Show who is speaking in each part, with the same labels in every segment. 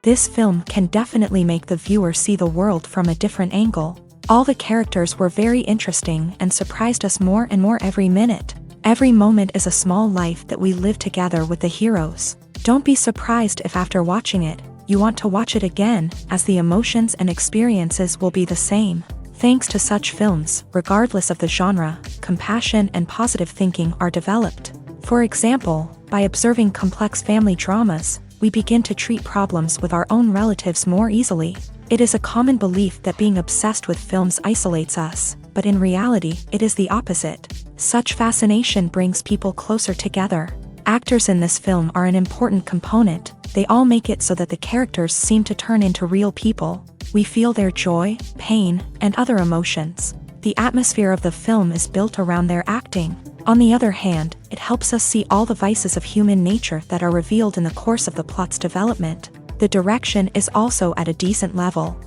Speaker 1: This film can definitely make the viewer see the world from a different angle. All the characters were very interesting and surprised us more and more every minute. Every moment is a small life that we live together with the heroes. Don't be surprised if after watching it, you want to watch it again, as the emotions and experiences will be the same. Thanks to such films, regardless of the genre, compassion and positive thinking are developed. For example, by observing complex family dramas, we begin to treat problems with our own relatives more easily. It is a common belief that being obsessed with films isolates us, but in reality, it is the opposite. Such fascination brings people closer together. Actors in this film are an important component. They all make it so that the characters seem to turn into real people. We feel their joy, pain, and other emotions. The atmosphere of the film is built around their acting. On the other hand, it helps us see all the vices of human nature that are revealed in the course of the plot's development. The direction is also at a decent level.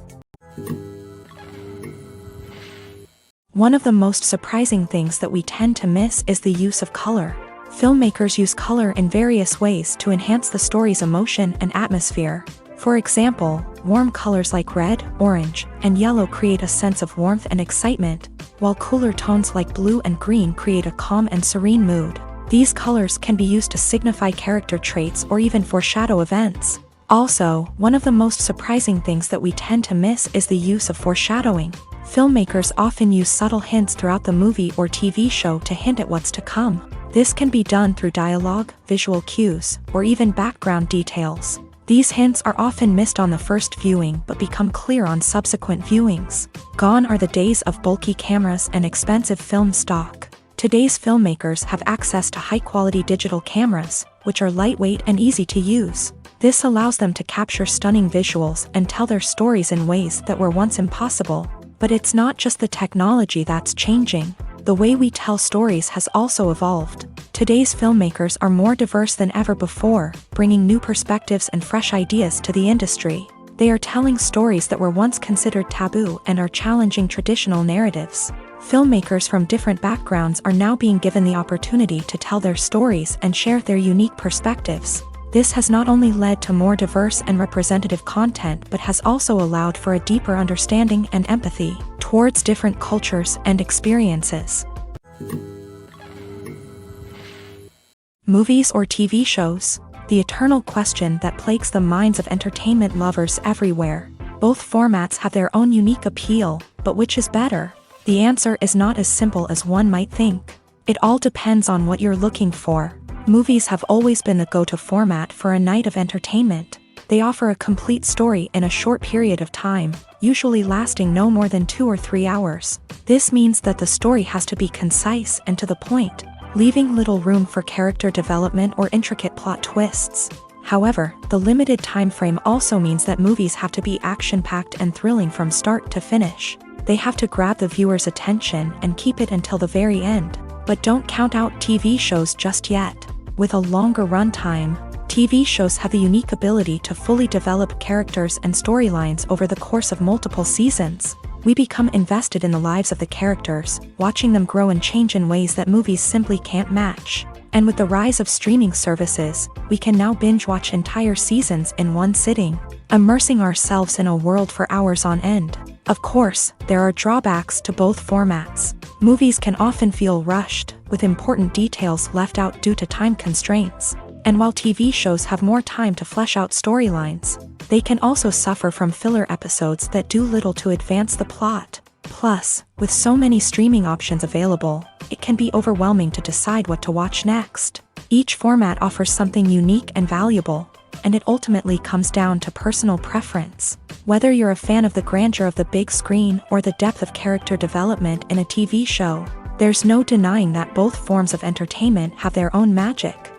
Speaker 1: One of the most surprising things that we tend to miss is the use of color. Filmmakers use color in various ways to enhance the story's emotion and atmosphere. For example, warm colors like red, orange, and yellow create a sense of warmth and excitement, while cooler tones like blue and green create a calm and serene mood. These colors can be used to signify character traits or even foreshadow events. Also, one of the most surprising things that we tend to miss is the use of foreshadowing. Filmmakers often use subtle hints throughout the movie or TV show to hint at what's to come. This can be done through dialogue, visual cues, or even background details. These hints are often missed on the first viewing but become clear on subsequent viewings. Gone are the days of bulky cameras and expensive film stock. Today's filmmakers have access to high-quality digital cameras, which are lightweight and easy to use. This allows them to capture stunning visuals and tell their stories in ways that were once impossible. But it's not just the technology that's changing. The way we tell stories has also evolved. Today's filmmakers are more diverse than ever before, bringing new perspectives and fresh ideas to the industry. They are telling stories that were once considered taboo and are challenging traditional narratives. Filmmakers from different backgrounds are now being given the opportunity to tell their stories and share their unique perspectives. This has not only led to more diverse and representative content but has also allowed for a deeper understanding and empathy towards different cultures and experiences. Movies or TV shows? The eternal question that plagues the minds of entertainment lovers everywhere. Both formats have their own unique appeal, but which is better? The answer is not as simple as one might think. It all depends on what you're looking for. Movies have always been the go-to format for a night of entertainment. They offer a complete story in a short period of time, usually lasting no more than 2 or 3 hours. This means that the story has to be concise and to the point, leaving little room for character development or intricate plot twists. However, the limited time frame also means that movies have to be action-packed and thrilling from start to finish. They have to grab the viewer's attention and keep it until the very end. But don't count out TV shows just yet. With a longer runtime, TV shows have the unique ability to fully develop characters and storylines over the course of multiple seasons. We become invested in the lives of the characters, watching them grow and change in ways that movies simply can't match. And with the rise of streaming services, we can now binge-watch entire seasons in one sitting, immersing ourselves in a world for hours on end. Of course, there are drawbacks to both formats. Movies can often feel rushed, with important details left out due to time constraints. And while TV shows have more time to flesh out storylines, they can also suffer from filler episodes that do little to advance the plot. Plus, with so many streaming options available, it can be overwhelming to decide what to watch next. Each format offers something unique and valuable, and it ultimately comes down to personal preference. Whether you're a fan of the grandeur of the big screen or the depth of character development in a TV show, there's no denying that both forms of entertainment have their own magic.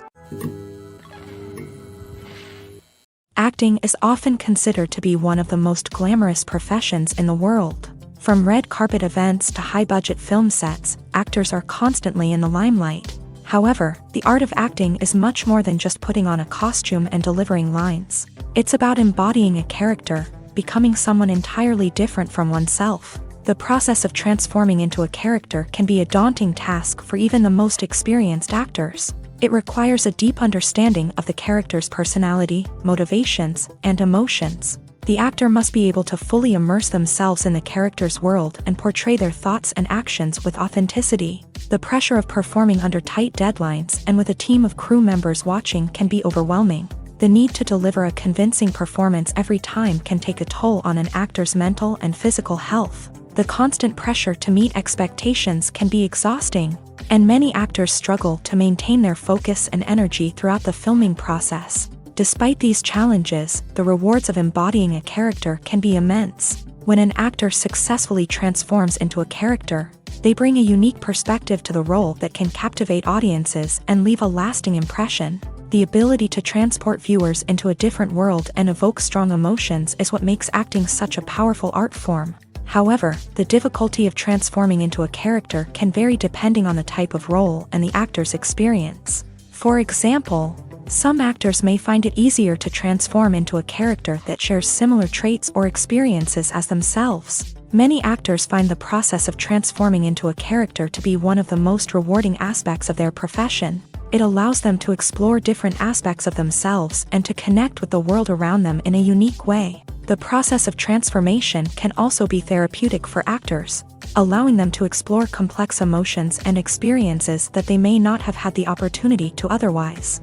Speaker 1: Acting is often considered to be one of the most glamorous professions in the world. From red carpet events to high-budget film sets, actors are constantly in the limelight. However, the art of acting is much more than just putting on a costume and delivering lines. It's about embodying a character, becoming someone entirely different from oneself. The process of transforming into a character can be a daunting task for even the most experienced actors. It requires a deep understanding of the character's personality, motivations, and emotions. The actor must be able to fully immerse themselves in the character's world and portray their thoughts and actions with authenticity. The pressure of performing under tight deadlines and with a team of crew members watching can be overwhelming. The need to deliver a convincing performance every time can take a toll on an actor's mental and physical health. The constant pressure to meet expectations can be exhausting, and many actors struggle to maintain their focus and energy throughout the filming process. Despite these challenges, the rewards of embodying a character can be immense. When an actor successfully transforms into a character, they bring a unique perspective to the role that can captivate audiences and leave a lasting impression. The ability to transport viewers into a different world and evoke strong emotions is what makes acting such a powerful art form. However, the difficulty of transforming into a character can vary depending on the type of role and the actor's experience. For example, some actors may find it easier to transform into a character that shares similar traits or experiences as themselves. Many actors find the process of transforming into a character to be one of the most rewarding aspects of their profession. It allows them to explore different aspects of themselves and to connect with the world around them in a unique way. The process of transformation can also be therapeutic for actors, allowing them to explore complex emotions and experiences that they may not have had the opportunity to otherwise.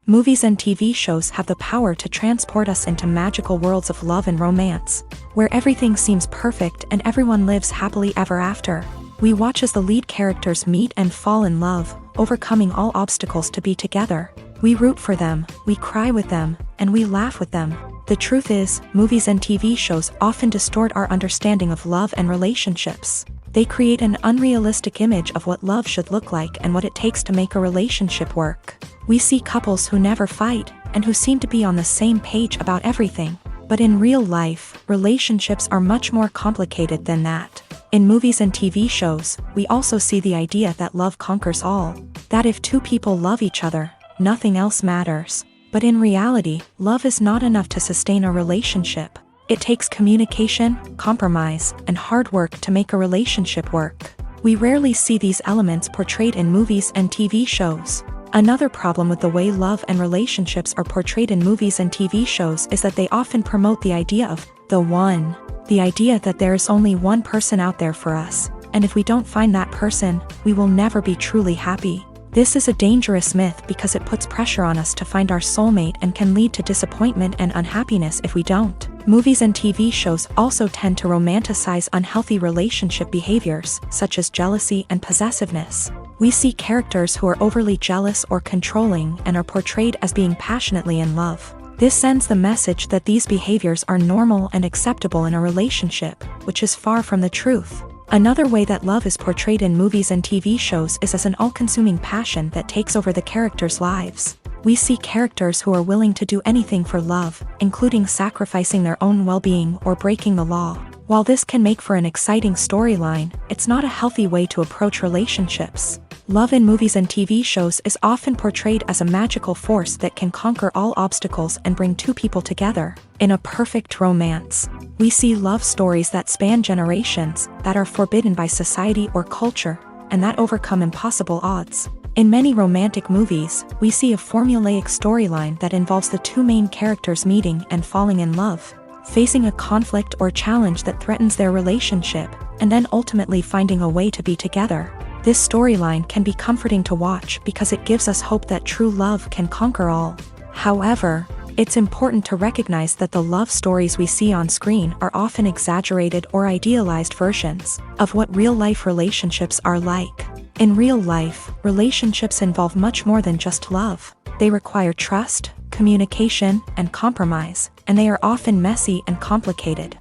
Speaker 1: Movies and TV shows have the power to transport us into magical worlds of love and romance, where everything seems perfect and everyone lives happily ever after. We watch as the lead characters meet and fall in love, overcoming all obstacles to be together. We root for them, we cry with them, and we laugh with them. The truth is, movies and TV shows often distort our understanding of love and relationships. They create an unrealistic image of what love should look like and what it takes to make a relationship work. We see couples who never fight, and who seem to be on the same page about everything. But in real life, relationships are much more complicated than that. In movies and TV shows, we also see the idea that love conquers all. That if two people love each other, nothing else matters. But in reality, love is not enough to sustain a relationship. It takes communication, compromise, and hard work to make a relationship work. We rarely see these elements portrayed in movies and TV shows. Another problem with the way love and relationships are portrayed in movies and TV shows is that they often promote the idea of the one. The idea that there is only one person out there for us, and if we don't find that person, we will never be truly happy. This is a dangerous myth because it puts pressure on us to find our soulmate and can lead to disappointment and unhappiness if we don't. Movies and TV shows also tend to romanticize unhealthy relationship behaviors, such as jealousy and possessiveness. We see characters who are overly jealous or controlling and are portrayed as being passionately in love. This sends the message that these behaviors are normal and acceptable in a relationship, which is far from the truth. Another way that love is portrayed in movies and TV shows is as an all-consuming passion that takes over the characters' lives. We see characters who are willing to do anything for love, including sacrificing their own well-being or breaking the law. While this can make for an exciting storyline, it's not a healthy way to approach relationships. Love in movies and TV shows is often portrayed as a magical force that can conquer all obstacles and bring two people together. In a perfect romance, we see love stories that span generations, that are forbidden by society or culture, and that overcome impossible odds. In many romantic movies, we see a formulaic storyline that involves the two main characters meeting and falling in love, facing a conflict or challenge that threatens their relationship, and then ultimately finding a way to be together. This storyline can be comforting to watch because it gives us hope that true love can conquer all. However, it's important to recognize that the love stories we see on screen are often exaggerated or idealized versions of what real-life relationships are like. In real life, relationships involve much more than just love. They require trust, communication, and compromise, and they are often messy and complicated.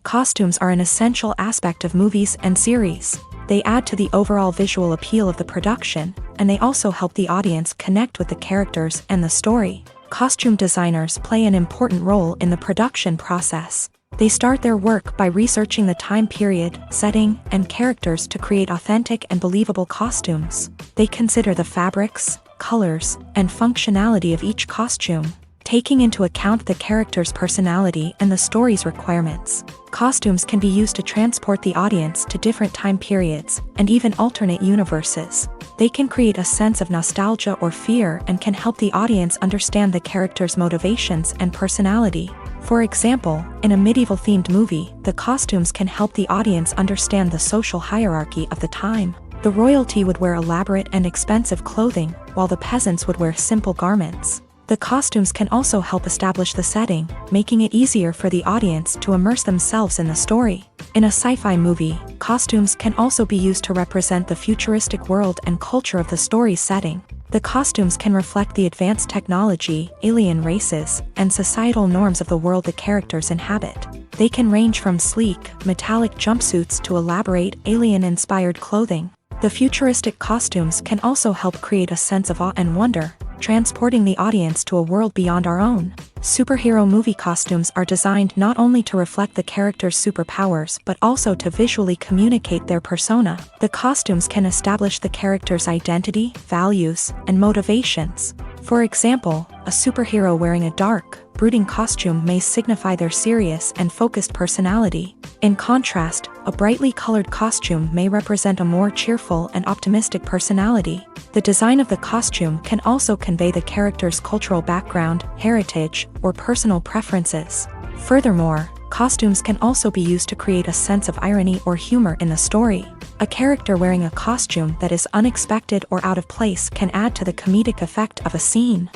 Speaker 1: Costumes are an essential aspect of movies and series. They add to the overall visual appeal of the production, and they also help the audience connect with the characters and the story. Costume designers play an important role in the production process. They start their work by researching the time period, setting, and characters to create authentic and believable costumes. They consider the fabrics, colors, and functionality of each costume, taking into account the character's personality and the story's requirements. Costumes can be used to transport the audience to different time periods, and even alternate universes. They can create a sense of nostalgia or fear and can help the audience understand the character's motivations and personality. For example, in a medieval-themed movie, the costumes can help the audience understand the social hierarchy of the time. The royalty would wear elaborate and expensive clothing, while the peasants would wear simple garments. The costumes can also help establish the setting, making it easier for the audience to immerse themselves in the story. In a sci-fi movie, costumes can also be used to represent the futuristic world and culture of the story's setting. The costumes can reflect the advanced technology, alien races, and societal norms of the world the characters inhabit. They can range from sleek, metallic jumpsuits to elaborate, alien-inspired clothing. The futuristic costumes can also help create a sense of awe and wonder, transporting the audience to a world beyond our own. Superhero movie costumes are designed not only to reflect the character's superpowers but also to visually communicate their persona. The costumes can establish the character's identity, values, and motivations. For example, a superhero wearing a dark, brooding costume may signify their serious and focused personality. In contrast, a brightly colored costume may represent a more cheerful and optimistic personality. The design of the costume can also convey the character's cultural background, heritage, or personal preferences. Furthermore, costumes can also be used to create a sense of irony or humor in the story. A character wearing a costume that is unexpected or out of place can add to the comedic effect of a scene.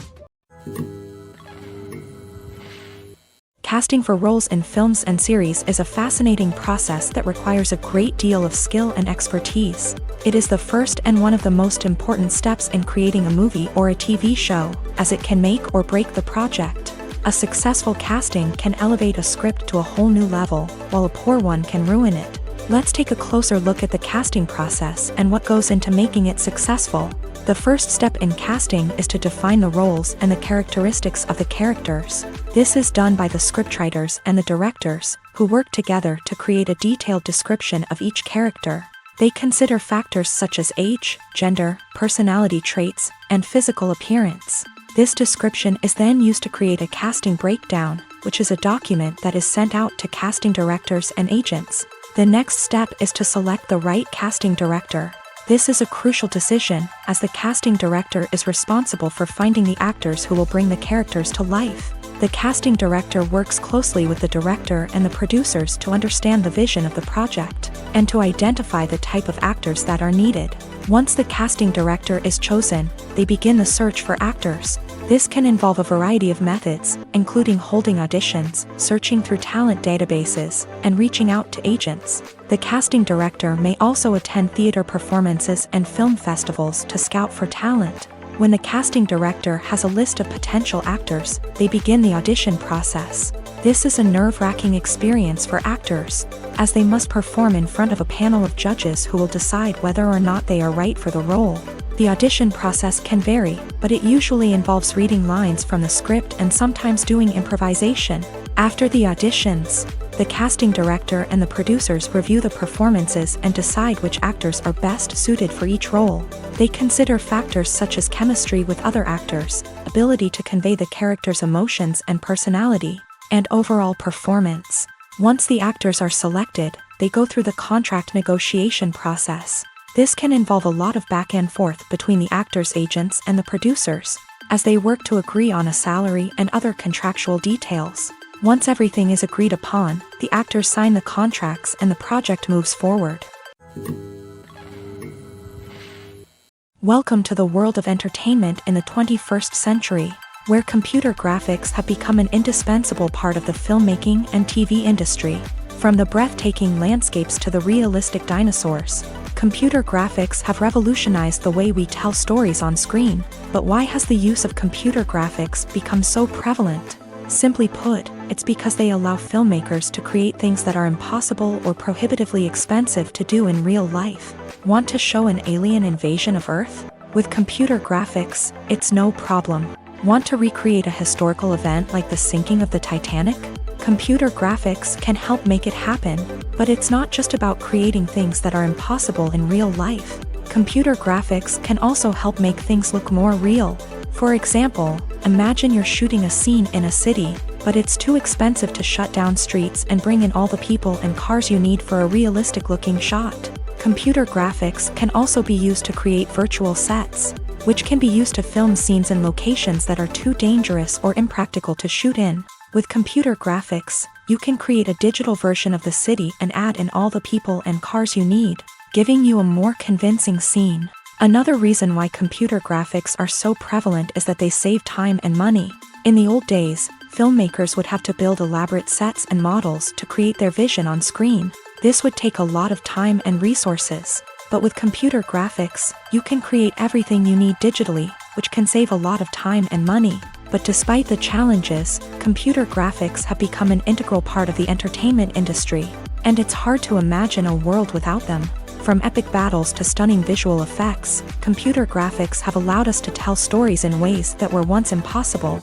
Speaker 1: Casting for roles in films and series is a fascinating process that requires a great deal of skill and expertise. It is the first and one of the most important steps in creating a movie or a TV show, as it can make or break the project. A successful casting can elevate a script to a whole new level, while a poor one can ruin it. Let's take a closer look at the casting process and what goes into making it successful. The first step in casting is to define the roles and the characteristics of the characters. This is done by the scriptwriters and the directors, who work together to create a detailed description of each character. They consider factors such as age, gender, personality traits, and physical appearance. This description is then used to create a casting breakdown, which is a document that is sent out to casting directors and agents. The next step is to select the right casting director. This is a crucial decision, as the casting director is responsible for finding the actors who will bring the characters to life. The casting director works closely with the director and the producers to understand the vision of the project, and to identify the type of actors that are needed. Once the casting director is chosen, they begin the search for actors. This can involve a variety of methods, including holding auditions, searching through talent databases, and reaching out to agents. The casting director may also attend theater performances and film festivals to scout for talent. When the casting director has a list of potential actors, they begin the audition process. This is a nerve-wracking experience for actors, as they must perform in front of a panel of judges who will decide whether or not they are right for the role. The audition process can vary, but it usually involves reading lines from the script and sometimes doing improvisation. After the auditions, the casting director and the producers review the performances and decide which actors are best suited for each role. They consider factors such as chemistry with other actors, ability to convey the character's emotions and personality, and overall performance. Once the actors are selected, they go through the contract negotiation process. This can involve a lot of back and forth between the actors' agents and the producers, as they work to agree on a salary and other contractual details. Once everything is agreed upon, the actors sign the contracts and the project moves forward. Welcome to the world of entertainment in the 21st century, where computer graphics have become an indispensable part of the filmmaking and TV industry. From the breathtaking landscapes to the realistic dinosaurs, computer graphics have revolutionized the way we tell stories on screen. But why has the use of computer graphics become so prevalent? Simply put, it's because they allow filmmakers to create things that are impossible or prohibitively expensive to do in real life. Want to show an alien invasion of Earth? With computer graphics, it's no problem. Want to recreate a historical event like the sinking of the Titanic? Computer graphics can help make it happen, but it's not just about creating things that are impossible in real life. Computer graphics can also help make things look more real. For example, imagine you're shooting a scene in a city, but it's too expensive to shut down streets and bring in all the people and cars you need for a realistic-looking shot. Computer graphics can also be used to create virtual sets, which can be used to film scenes in locations that are too dangerous or impractical to shoot in. With computer graphics, you can create a digital version of the city and add in all the people and cars you need, giving you a more convincing scene. Another reason why computer graphics are so prevalent is that they save time and money. In the old days, filmmakers would have to build elaborate sets and models to create their vision on screen. This would take a lot of time and resources. But with computer graphics, you can create everything you need digitally, which can save a lot of time and money. But despite the challenges, computer graphics have become an integral part of the entertainment industry, and it's hard to imagine a world without them. From epic battles to stunning visual effects, computer graphics have allowed us to tell stories in ways that were once impossible.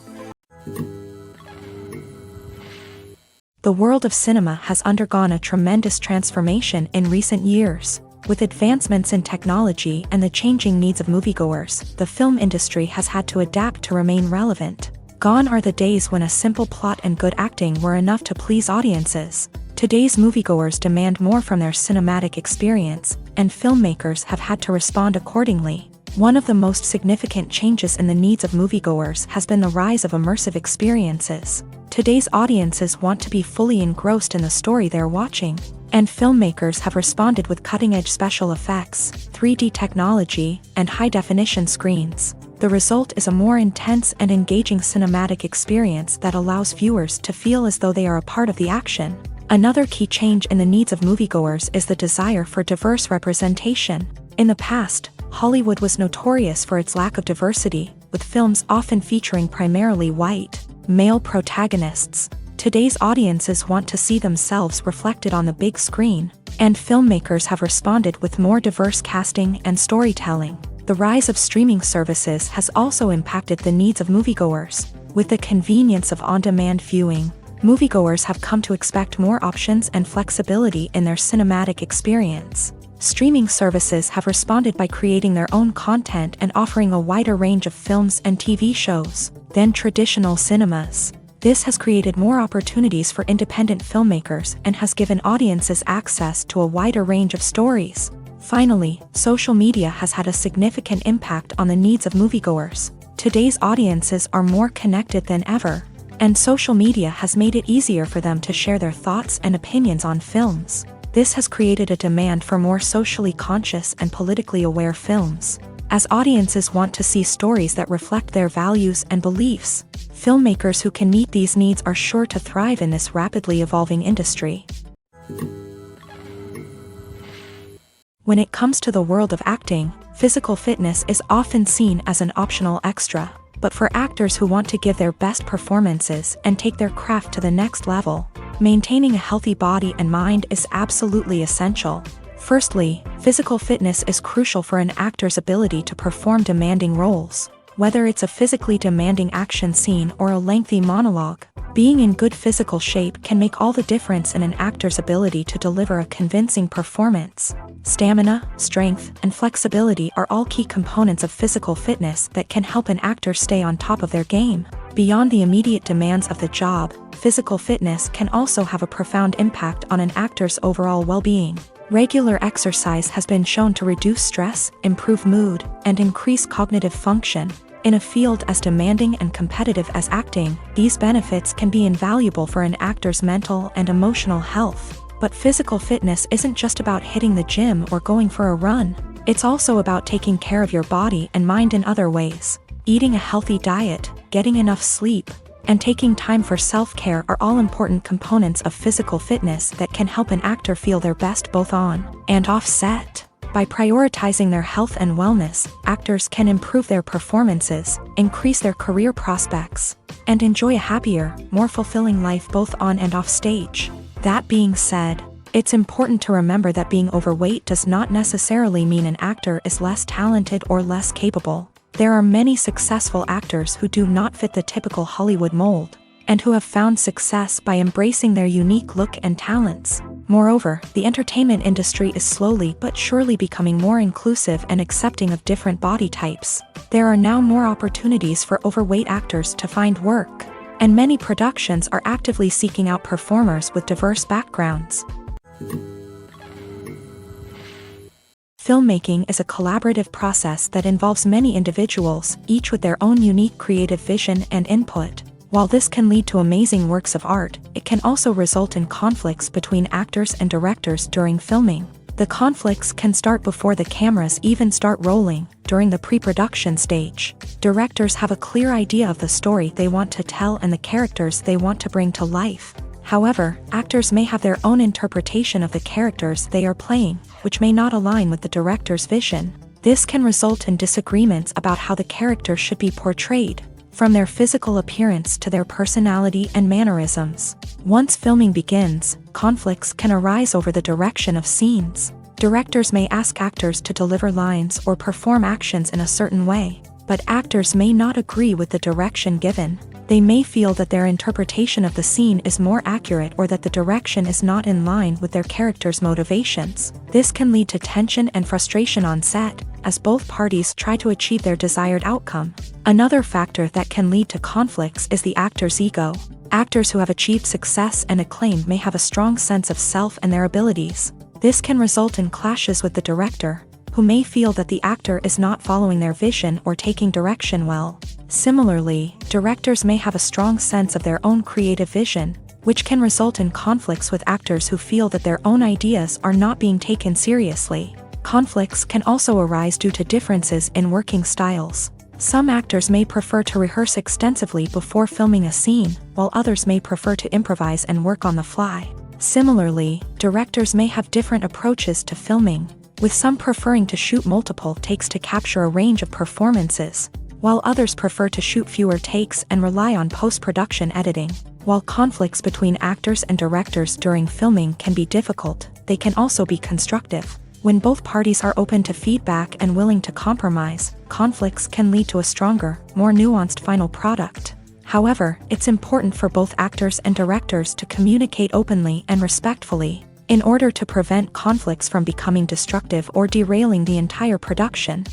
Speaker 1: The world of cinema has undergone a tremendous transformation in recent years. With advancements in technology and the changing needs of moviegoers, the film industry has had to adapt to remain relevant. Gone are the days when a simple plot and good acting were enough to please audiences. Today's moviegoers demand more from their cinematic experience, and filmmakers have had to respond accordingly. One of the most significant changes in the needs of moviegoers has been the rise of immersive experiences. Today's audiences want to be fully engrossed in the story they're watching, and filmmakers have responded with cutting-edge special effects, 3D technology, and high-definition screens. The result is a more intense and engaging cinematic experience that allows viewers to feel as though they are a part of the action. Another key change in the needs of moviegoers is the desire for diverse representation. In the past, Hollywood was notorious for its lack of diversity, with films often featuring primarily white, male protagonists. Today's audiences want to see themselves reflected on the big screen, and filmmakers have responded with more diverse casting and storytelling. The rise of streaming services has also impacted the needs of moviegoers. With the convenience of on-demand viewing, moviegoers have come to expect more options and flexibility in their cinematic experience. Streaming services have responded by creating their own content and offering a wider range of films and TV shows than traditional cinemas. This has created more opportunities for independent filmmakers and has given audiences access to a wider range of stories. Finally, social media has had a significant impact on the needs of moviegoers. Today's audiences are more connected than ever, and social media has made it easier for them to share their thoughts and opinions on films. This has created a demand for more socially conscious and politically aware films. As audiences want to see stories that reflect their values and beliefs, filmmakers who can meet these needs are sure to thrive in this rapidly evolving industry. When it comes to the world of acting, physical fitness is often seen as an optional extra. But for actors who want to give their best performances and take their craft to the next level, maintaining a healthy body and mind is absolutely essential. Firstly, physical fitness is crucial for an actor's ability to perform demanding roles. Whether it's a physically demanding action scene or a lengthy monologue, being in good physical shape can make all the difference in an actor's ability to deliver a convincing performance. Stamina, strength, and flexibility are all key components of physical fitness that can help an actor stay on top of their game. Beyond the immediate demands of the job, physical fitness can also have a profound impact on an actor's overall well-being. Regular exercise has been shown to reduce stress, improve mood, and increase cognitive function. In a field as demanding and competitive as acting, these benefits can be invaluable for an actor's mental and emotional health. But physical fitness isn't just about hitting the gym or going for a run. It's also about taking care of your body and mind in other ways. Eating a healthy diet, getting enough sleep, and taking time for self-care are all important components of physical fitness that can help an actor feel their best both on and off set. By prioritizing their health and wellness, actors can improve their performances, increase their career prospects, and enjoy a happier, more fulfilling life both on and off stage. That being said, it's important to remember that being overweight does not necessarily mean an actor is less talented or less capable. There are many successful actors who do not fit the typical Hollywood mold, and who have found success by embracing their unique look and talents. Moreover, the entertainment industry is slowly but surely becoming more inclusive and accepting of different body types. There are now more opportunities for overweight actors to find work, and many productions are actively seeking out performers with diverse backgrounds. Filmmaking is a collaborative process that involves many individuals, each with their own unique creative vision and input. While this can lead to amazing works of art, it can also result in conflicts between actors and directors during filming. The conflicts can start before the cameras even start rolling, during the pre-production stage. Directors have a clear idea of the story they want to tell and the characters they want to bring to life. However, actors may have their own interpretation of the characters they are playing, which may not align with the director's vision. This can result in disagreements about how the character should be portrayed, from their physical appearance to their personality and mannerisms. Once filming begins, conflicts can arise over the direction of scenes. Directors may ask actors to deliver lines or perform actions in a certain way, but actors may not agree with the direction given. They may feel that their interpretation of the scene is more accurate or that the direction is not in line with their character's motivations. This can lead to tension and frustration on set, as both parties try to achieve their desired outcome. Another factor that can lead to conflicts is the actor's ego. Actors who have achieved success and acclaim may have a strong sense of self and their abilities. This can result in clashes with the director, who may feel that the actor is not following their vision or taking direction well. Similarly, directors may have a strong sense of their own creative vision, which can result in conflicts with actors who feel that their own ideas are not being taken seriously. Conflicts can also arise due to differences in working styles. Some actors may prefer to rehearse extensively before filming a scene, while others may prefer to improvise and work on the fly. Similarly, directors may have different approaches to filming, with some preferring to shoot multiple takes to capture a range of performances, while others prefer to shoot fewer takes and rely on post-production editing. While conflicts between actors and directors during filming can be difficult, they can also be constructive. When both parties are open to feedback and willing to compromise, conflicts can lead to a stronger, more nuanced final product. However, it's important for both actors and directors to communicate openly and respectfully, in order to prevent conflicts from becoming destructive or derailing the entire production.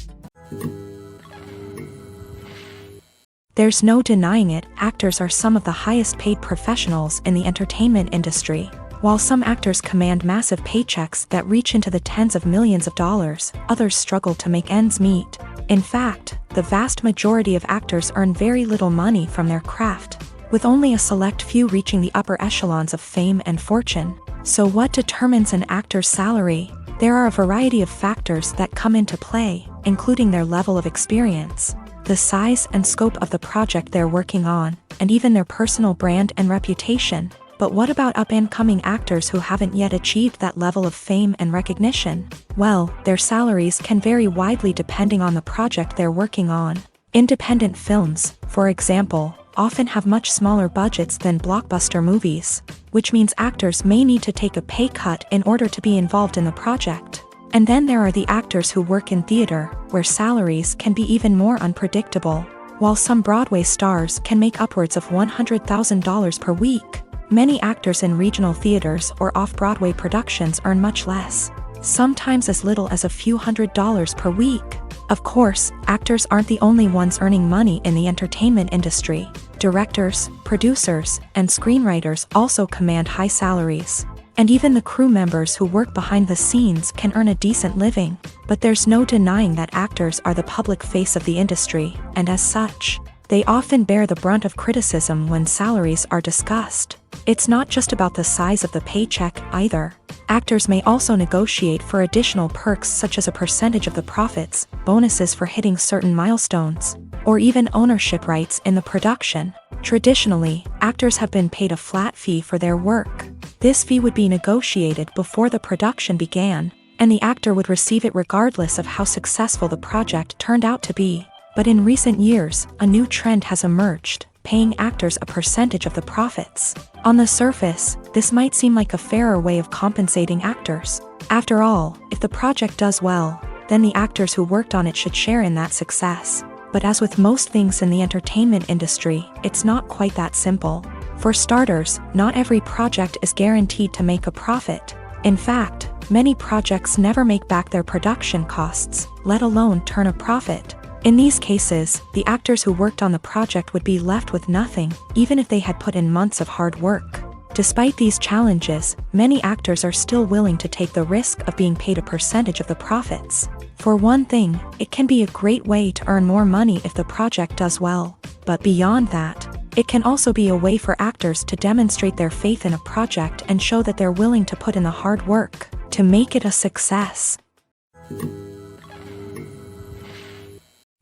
Speaker 1: There's no denying it, actors are some of the highest paid professionals in the entertainment industry. While some actors command massive paychecks that reach into the tens of millions of dollars, others struggle to make ends meet. In fact, the vast majority of actors earn very little money from their craft, with only a select few reaching the upper echelons of fame and fortune. So what determines an actor's salary? There are a variety of factors that come into play, including their level of experience, the size and scope of the project they're working on, and even their personal brand and reputation. But what about up-and-coming actors who haven't yet achieved that level of fame and recognition? Well, their salaries can vary widely depending on the project they're working on. Independent films, for example, often have much smaller budgets than blockbuster movies, which means actors may need to take a pay cut in order to be involved in the project. And then there are the actors who work in theater, where salaries can be even more unpredictable. While some Broadway stars can make upwards of $100,000 per week, many actors in regional theaters or off-Broadway productions earn much less, sometimes as little as a few $100s per week. Of course, actors aren't the only ones earning money in the entertainment industry. Directors, producers, and screenwriters also command high salaries. And even the crew members who work behind the scenes can earn a decent living. But there's no denying that actors are the public face of the industry, and as such, they often bear the brunt of criticism when salaries are discussed. It's not just about the size of the paycheck, either. Actors may also negotiate for additional perks such as a percentage of the profits, bonuses for hitting certain milestones, or even ownership rights in the production. Traditionally, actors have been paid a flat fee for their work. This fee would be negotiated before the production began, and the actor would receive it regardless of how successful the project turned out to be. But in recent years, a new trend has emerged, paying actors a percentage of the profits. On the surface, this might seem like a fairer way of compensating actors. After all, if the project does well, then the actors who worked on it should share in that success. But as with most things in the entertainment industry, it's not quite that simple. For starters, not every project is guaranteed to make a profit. In fact, many projects never make back their production costs, let alone turn a profit. In these cases, the actors who worked on the project would be left with nothing, even if they had put in months of hard work. Despite these challenges, many actors are still willing to take the risk of being paid a percentage of the profits. For one thing, it can be a great way to earn more money if the project does well. But beyond that, it can also be a way for actors to demonstrate their faith in a project and show that they're willing to put in the hard work to make it a success.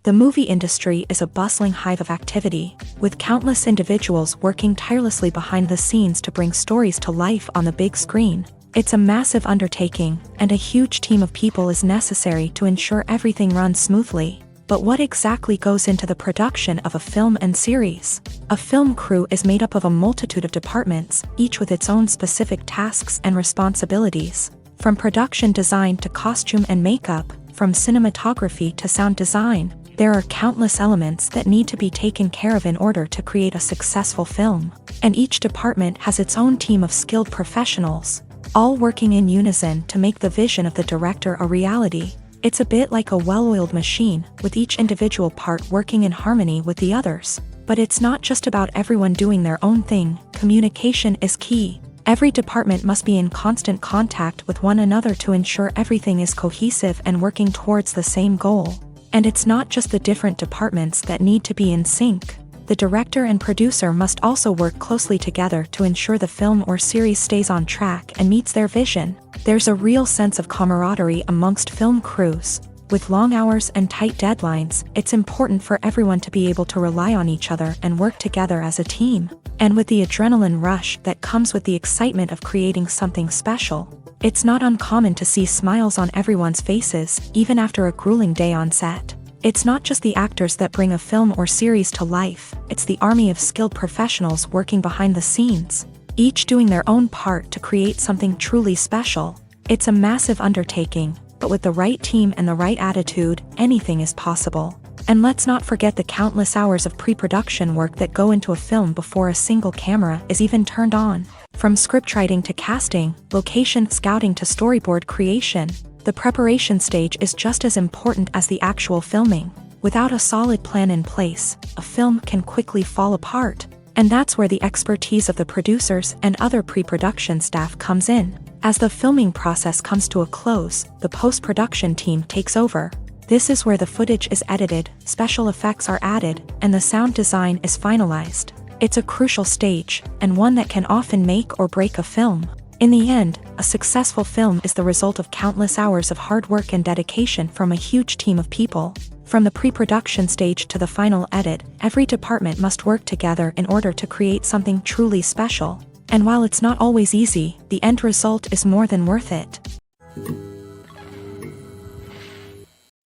Speaker 1: The movie industry is a bustling hive of activity, with countless individuals working tirelessly behind the scenes to bring stories to life on the big screen. It's a massive undertaking, and a huge team of people is necessary to ensure everything runs smoothly. But what exactly goes into the production of a film and series? A film crew is made up of a multitude of departments, each with its own specific tasks and responsibilities. From production design to costume and makeup, from cinematography to sound design, there are countless elements that need to be taken care of in order to create a successful film. And each department has its own team of skilled professionals, all working in unison to make the vision of the director a reality. It's a bit like a well-oiled machine, with each individual part working in harmony with the others. But it's not just about everyone doing their own thing. Communication is key. Every department must be in constant contact with one another to ensure everything is cohesive and working towards the same goal. And it's not just the different departments that need to be in sync. The director and producer must also work closely together to ensure the film or series stays on track and meets their vision. There's a real sense of camaraderie amongst film crews. With long hours and tight deadlines, it's important for everyone to be able to rely on each other and work together as a team. And with the adrenaline rush that comes with the excitement of creating something special, it's not uncommon to see smiles on everyone's faces, even after a grueling day on set. It's not just the actors that bring a film or series to life, it's the army of skilled professionals working behind the scenes, each doing their own part to create something truly special. It's a massive undertaking, but with the right team and the right attitude, anything is possible. And let's not forget the countless hours of pre-production work that go into a film before a single camera is even turned on. From scriptwriting to casting, location scouting to storyboard creation, the preparation stage is just as important as the actual filming. Without a solid plan in place, a film can quickly fall apart. And that's where the expertise of the producers and other pre-production staff comes in. As the filming process comes to a close, the post-production team takes over. This is where the footage is edited, special effects are added, and the sound design is finalized. It's a crucial stage, and one that can often make or break a film. In the end, a successful film is the result of countless hours of hard work and dedication from a huge team of people. From the pre-production stage to the final edit, every department must work together in order to create something truly special. And while it's not always easy, the end result is more than worth it.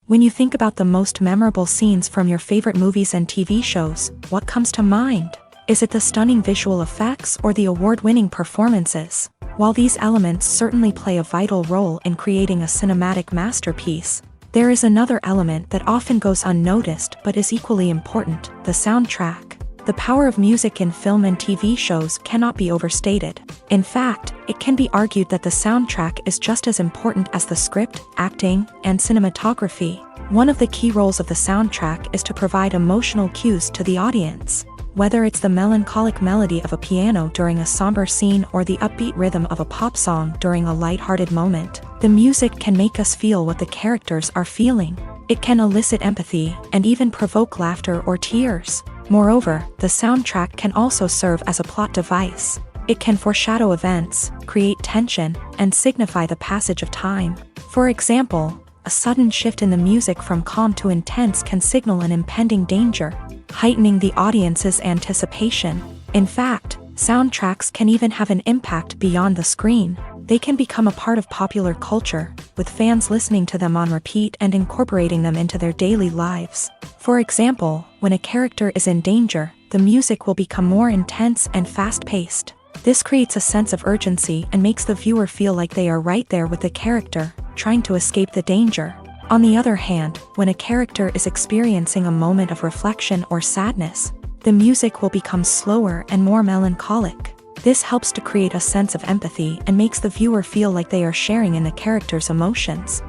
Speaker 1: When you think about the most memorable scenes from your favorite movies and TV shows, what comes to mind? Is it the stunning visual effects or the award-winning performances? While these elements certainly play a vital role in creating a cinematic masterpiece, there is another element that often goes unnoticed but is equally important: the soundtrack. The power of music in film and TV shows cannot be overstated. In fact, it can be argued that the soundtrack is just as important as the script, acting, and cinematography. One of the key roles of the soundtrack is to provide emotional cues to the audience. Whether it's the melancholic melody of a piano during a somber scene or the upbeat rhythm of a pop song during a lighthearted moment, the music can make us feel what the characters are feeling. It can elicit empathy and even provoke laughter or tears. Moreover, the soundtrack can also serve as a plot device. It can foreshadow events, create tension, and signify the passage of time. For example, a sudden shift in the music from calm to intense can signal an impending danger, heightening the audience's anticipation. In fact, soundtracks can even have an impact beyond the screen. They can become a part of popular culture, with fans listening to them on repeat and incorporating them into their daily lives. For example, when a character is in danger, the music will become more intense and fast-paced. This creates a sense of urgency and makes the viewer feel like they are right there with the character, trying to escape the danger. On the other hand, when a character is experiencing a moment of reflection or sadness, the music will become slower and more melancholic. This helps to create a sense of empathy and makes the viewer feel like they are sharing in the character's emotions.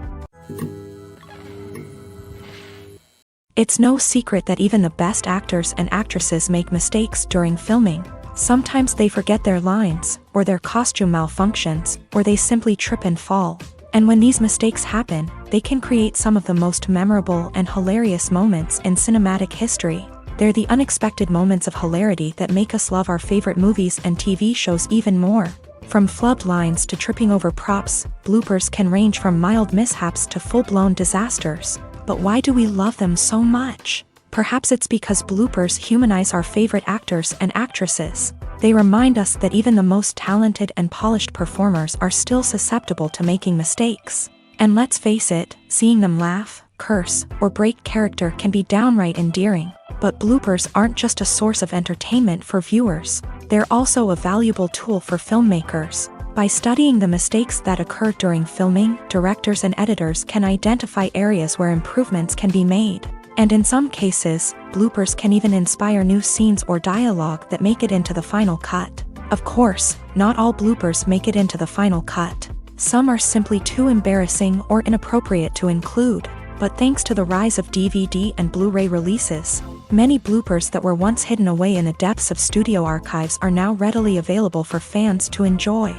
Speaker 1: It's no secret that even the best actors and actresses make mistakes during filming. Sometimes they forget their lines, or their costume malfunctions, or they simply trip and fall. And when these mistakes happen, they can create some of the most memorable and hilarious moments in cinematic history. They're the unexpected moments of hilarity that make us love our favorite movies and TV shows even more. From flubbed lines to tripping over props, bloopers can range from mild mishaps to full-blown disasters. But why do we love them so much? Perhaps it's because bloopers humanize our favorite actors and actresses. They remind us that even the most talented and polished performers are still susceptible to making mistakes. And let's face it, seeing them laugh, curse, or break character can be downright endearing. But bloopers aren't just a source of entertainment for viewers. They're also a valuable tool for filmmakers. By studying the mistakes that occur during filming, directors and editors can identify areas where improvements can be made. And in some cases, bloopers can even inspire new scenes or dialogue that make it into the final cut. Of course, not all bloopers make it into the final cut. Some are simply too embarrassing or inappropriate to include. But thanks to the rise of DVD and Blu-ray releases, many bloopers that were once hidden away in the depths of studio archives are now readily available for fans to enjoy.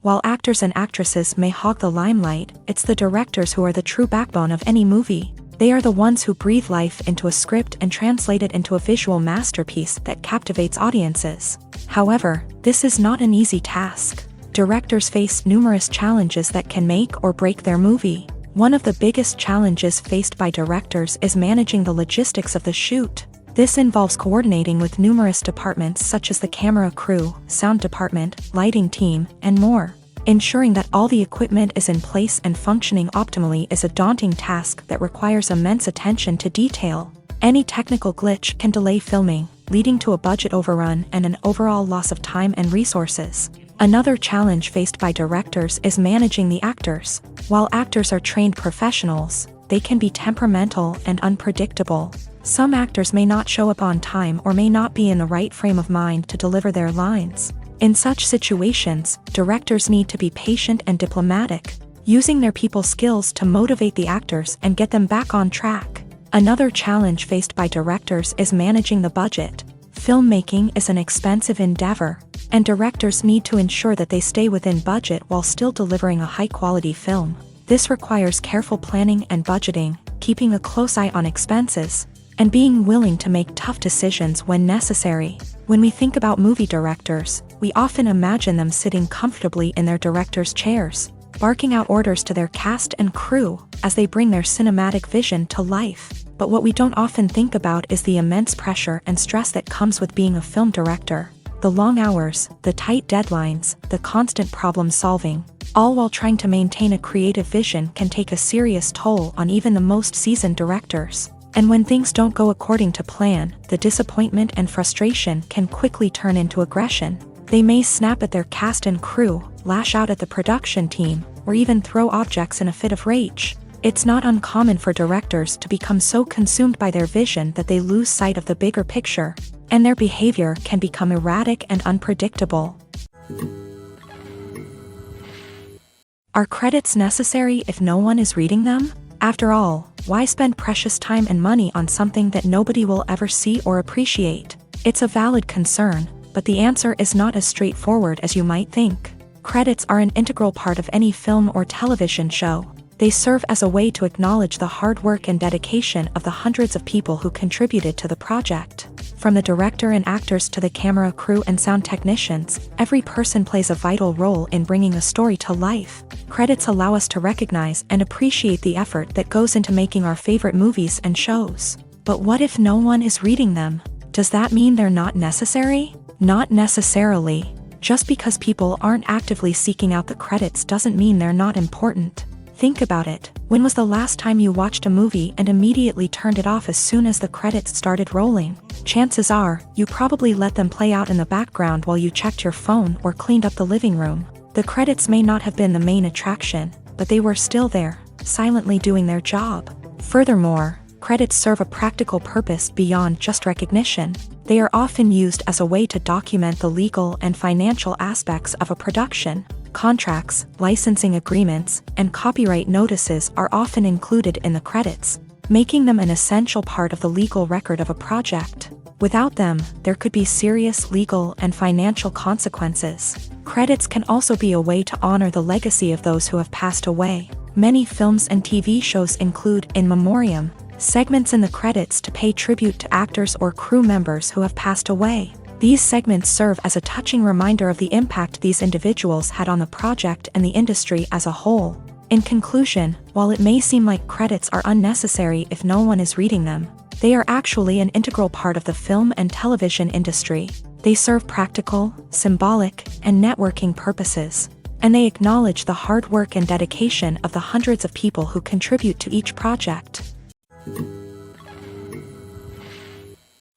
Speaker 1: While actors and actresses may hog the limelight, it's the directors who are the true backbone of any movie. They are the ones who breathe life into a script and translate it into a visual masterpiece that captivates audiences. However, this is not an easy task. Directors face numerous challenges that can make or break their movie. One of the biggest challenges faced by directors is managing the logistics of the shoot. This involves coordinating with numerous departments such as the camera crew, sound department, lighting team, and more. Ensuring that all the equipment is in place and functioning optimally is a daunting task that requires immense attention to detail. Any technical glitch can delay filming, leading to a budget overrun and an overall loss of time and resources. Another challenge faced by directors is managing the actors. While actors are trained professionals, they can be temperamental and unpredictable. Some actors may not show up on time or may not be in the right frame of mind to deliver their lines. In such situations, directors need to be patient and diplomatic, using their people skills to motivate the actors and get them back on track. Another challenge faced by directors is managing the budget. Filmmaking is an expensive endeavor, and directors need to ensure that they stay within budget while still delivering a high-quality film. This requires careful planning and budgeting, keeping a close eye on expenses, and being willing to make tough decisions when necessary. When we think about movie directors, we often imagine them sitting comfortably in their director's chairs, barking out orders to their cast and crew as they bring their cinematic vision to life. But what we don't often think about is the immense pressure and stress that comes with being a film director. The long hours, the tight deadlines, the constant problem solving, all while trying to maintain a creative vision can take a serious toll on even the most seasoned directors. And when things don't go according to plan, the disappointment and frustration can quickly turn into aggression. They may snap at their cast and crew, lash out at the production team, or even throw objects in a fit of rage. It's not uncommon for directors to become so consumed by their vision that they lose sight of the bigger picture, and their behavior can become erratic and unpredictable. Are credits necessary if no one is reading them? After all, why spend precious time and money on something that nobody will ever see or appreciate? It's a valid concern, but the answer is not as straightforward as you might think. Credits are an integral part of any film or television show. They serve as a way to acknowledge the hard work and dedication of the hundreds of people who contributed to the project. From the director and actors to the camera crew and sound technicians, every person plays a vital role in bringing a story to life. Credits allow us to recognize and appreciate the effort that goes into making our favorite movies and shows. But what if no one is reading them? Does that mean they're not necessary? Not necessarily. Just because people aren't actively seeking out the credits doesn't mean they're not important. Think about it. When was the last time you watched a movie and immediately turned it off as soon as the credits started rolling? Chances are, you probably let them play out in the background while you checked your phone or cleaned up the living room. The credits may not have been the main attraction, but they were still there, silently doing their job. Furthermore, Credits serve a practical purpose beyond just recognition. They are often used as a way to document the legal and financial aspects of a production. Contracts, licensing agreements, and copyright notices are often included in the credits, making them an essential part of the legal record of a project. Without them, there could be serious legal and financial consequences. Credits can also be a way to honor the legacy of those who have passed away. Many films and TV shows include in memoriam segments in the credits to pay tribute to actors or crew members who have passed away. These segments serve as a touching reminder of the impact these individuals had on the project and the industry as a whole. In conclusion, while it may seem like credits are unnecessary if no one is reading them, they are actually an integral part of the film and television industry. They serve practical, symbolic, and networking purposes, and they acknowledge the hard work and dedication of the hundreds of people who contribute to each project.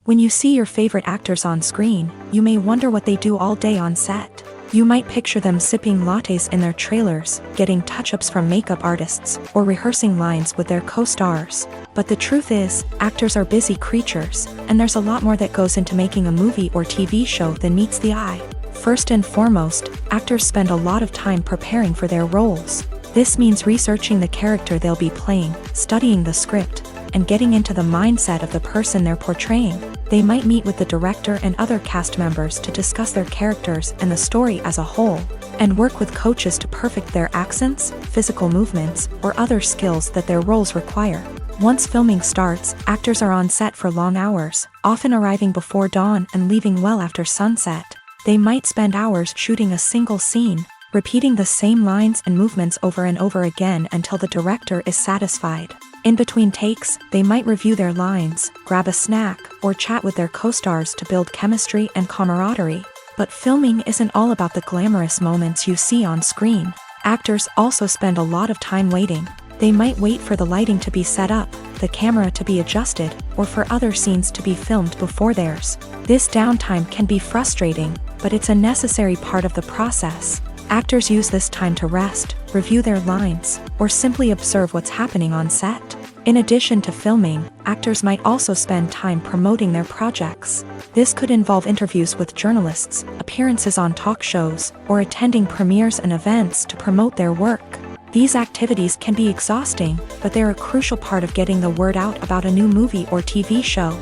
Speaker 1: When you see your favorite actors on screen, you may wonder what they do all day on set. You might picture them sipping lattes in their trailers, getting touch-ups from makeup artists, or rehearsing lines with their co-stars. But the truth is, actors are busy creatures, and there's a lot more that goes into making a movie or TV show than meets the eye. First and foremost, actors spend a lot of time preparing for their roles. This means researching the character they'll be playing, studying the script, and getting into the mindset of the person they're portraying. They might meet with the director and other cast members to discuss their characters and the story as a whole, and work with coaches to perfect their accents, physical movements, or other skills that their roles require. Once filming starts, actors are on set for long hours, often arriving before dawn and leaving well after sunset. They might spend hours shooting a single scene, repeating the same lines and movements over and over again until the director is satisfied. In between takes, they might review their lines, grab a snack, or chat with their co-stars to build chemistry and camaraderie. But filming isn't all about the glamorous moments you see on screen. Actors also spend a lot of time waiting. They might wait for the lighting to be set up, the camera to be adjusted, or for other scenes to be filmed before theirs. This downtime can be frustrating, but it's a necessary part of the process. Actors use this time to rest, review their lines, or simply observe what's happening on set. In addition to filming, actors might also spend time promoting their projects. This could involve interviews with journalists, appearances on talk shows, or attending premieres and events to promote their work. These activities can be exhausting, but they're a crucial part of getting the word out about a new movie or TV show.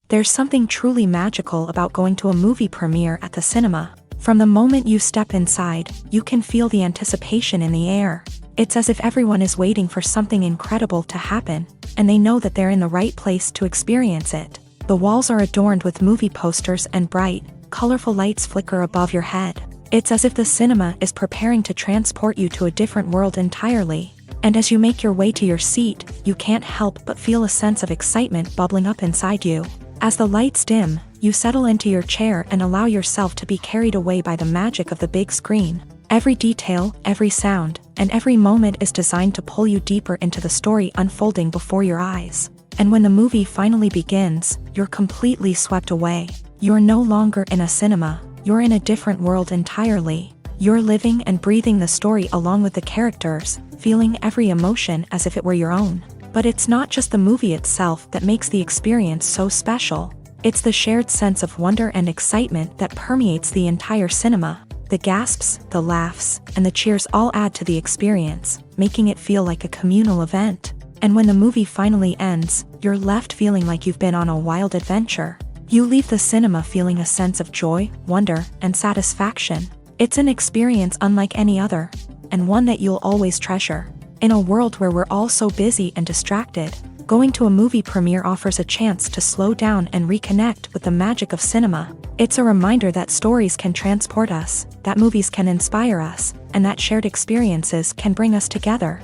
Speaker 1: There's something truly magical about going to a movie premiere at the cinema. From the moment you step inside, you can feel the anticipation in the air. It's as if everyone is waiting for something incredible to happen, and they know that they're in the right place to experience it. The walls are adorned with movie posters and bright, colorful lights flicker above your head. It's as if the cinema is preparing to transport you to a different world entirely. And as you make your way to your seat, you can't help but feel a sense of excitement bubbling up inside you. As the lights dim, you settle into your chair and allow yourself to be carried away by the magic of the big screen. Every detail, every sound, and every moment is designed to pull you deeper into the story unfolding before your eyes. And when the movie finally begins, you're completely swept away. You're no longer in a cinema, you're in a different world entirely. You're living and breathing the story along with the characters, feeling every emotion as if it were your own. But it's not just the movie itself that makes the experience so special. It's the shared sense of wonder and excitement that permeates the entire cinema. The gasps, the laughs, and the cheers all add to the experience, making it feel like a communal event. And when the movie finally ends, you're left feeling like you've been on a wild adventure. You leave the cinema feeling a sense of joy, wonder, and satisfaction. It's an experience unlike any other, and one that you'll always treasure. In a world where we're all so busy and distracted, going to a movie premiere offers a chance to slow down and reconnect with the magic of cinema. It's a reminder that stories can transport us, that movies can inspire us, and that shared experiences can bring us together.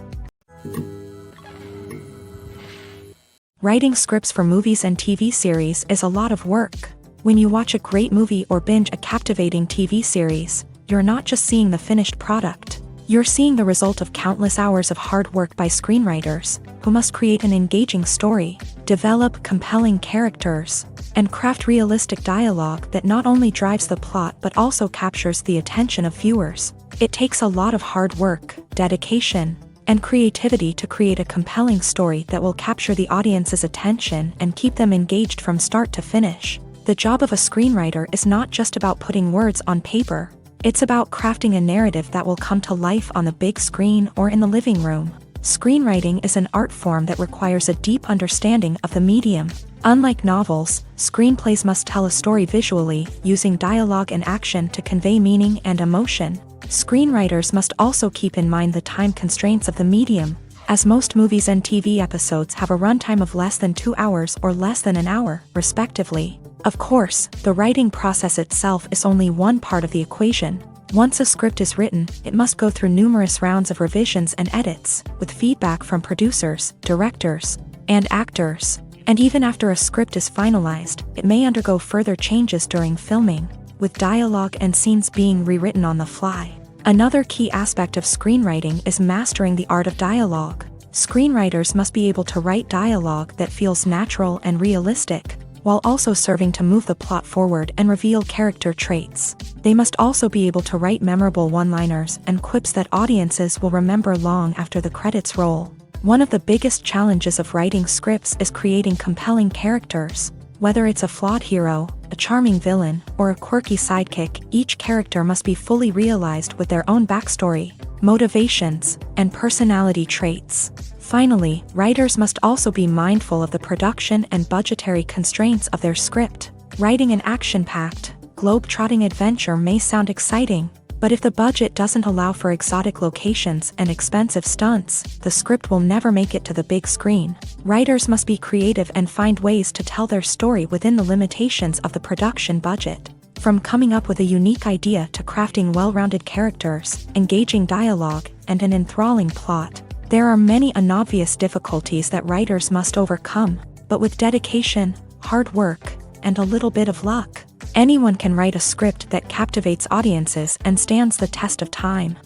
Speaker 1: Writing scripts for movies and TV series is a lot of work. When you watch a great movie or binge a captivating TV series, you're not just seeing the finished product. You're seeing the result of countless hours of hard work by screenwriters, who must create an engaging story, develop compelling characters, and craft realistic dialogue that not only drives the plot but also captures the attention of viewers. It takes a lot of hard work, dedication, and creativity to create a compelling story that will capture the audience's attention and keep them engaged from start to finish. The job of a screenwriter is not just about putting words on paper. It's about crafting a narrative that will come to life on the big screen or in the living room. Screenwriting is an art form that requires a deep understanding of the medium. Unlike novels, screenplays must tell a story visually, using dialogue and action to convey meaning and emotion. Screenwriters must also keep in mind the time constraints of the medium, as most movies and TV episodes have a runtime of less than 2 hours or less than an hour, respectively. Of course, the writing process itself is only one part of the equation. Once a script is written, it must go through numerous rounds of revisions and edits, with feedback from producers, directors, and actors. And even after a script is finalized, it may undergo further changes during filming, with dialogue and scenes being rewritten on the fly. Another key aspect of screenwriting is mastering the art of dialogue. Screenwriters must be able to write dialogue that feels natural and realistic, while also serving to move the plot forward and reveal character traits. They must also be able to write memorable one-liners and quips that audiences will remember long after the credits roll. One of the biggest challenges of writing scripts is creating compelling characters. Whether it's a flawed hero, a charming villain, or a quirky sidekick, each character must be fully realized with their own backstory, motivations, and personality traits. Finally, writers must also be mindful of the production and budgetary constraints of their script. Writing an action-packed, globe-trotting adventure may sound exciting, but if the budget doesn't allow for exotic locations and expensive stunts, the script will never make it to the big screen. Writers must be creative and find ways to tell their story within the limitations of the production budget. From coming up with a unique idea to crafting well-rounded characters, engaging dialogue, and an enthralling plot, there are many unobvious difficulties that writers must overcome, but with dedication, hard work, and a little bit of luck, anyone can write a script that captivates audiences and stands the test of time.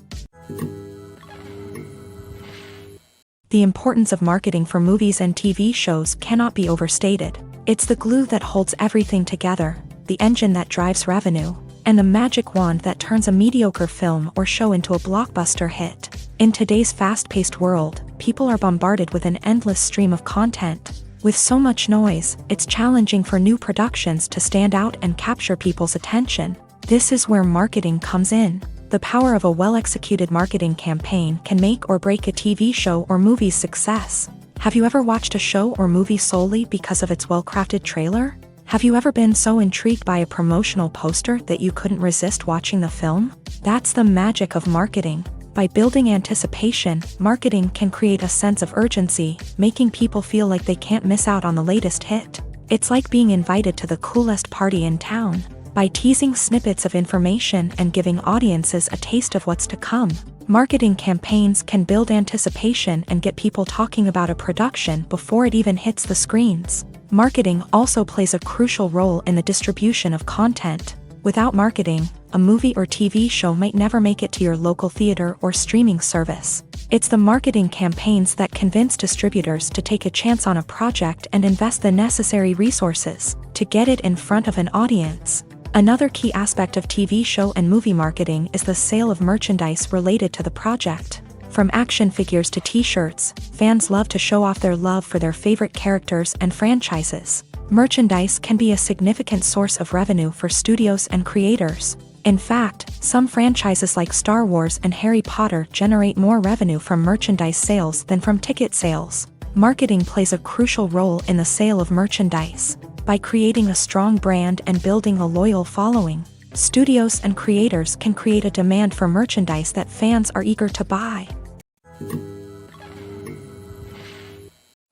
Speaker 1: The importance of marketing for movies and TV shows cannot be overstated. It's the glue that holds everything together, the engine that drives revenue, and the magic wand that turns a mediocre film or show into a blockbuster hit. In today's fast-paced world, people are bombarded with an endless stream of content. With so much noise, it's challenging for new productions to stand out and capture people's attention. This is where marketing comes in. The power of a well-executed marketing campaign can make or break a TV show or movie's success. Have you ever watched a show or movie solely because of its well-crafted trailer? Have you ever been so intrigued by a promotional poster that you couldn't resist watching the film? That's the magic of marketing. By building anticipation, marketing can create a sense of urgency, making people feel like they can't miss out on the latest hit. It's like being invited to the coolest party in town. By teasing snippets of information and giving audiences a taste of what's to come, marketing campaigns can build anticipation and get people talking about a production before it even hits the screens. Marketing also plays a crucial role in the distribution of content. Without marketing, a movie or TV show might never make it to your local theater or streaming service. It's the marketing campaigns that convince distributors to take a chance on a project and invest the necessary resources to get it in front of an audience. Another key aspect of TV show and movie marketing is the sale of merchandise related to the project. From action figures to t-shirts, fans love to show off their love for their favorite characters and franchises. Merchandise can be a significant source of revenue for studios and creators. In fact, some franchises like Star Wars and Harry Potter generate more revenue from merchandise sales than from ticket sales. Marketing plays a crucial role in the sale of merchandise. By creating a strong brand and building a loyal following, studios and creators can create a demand for merchandise that fans are eager to buy.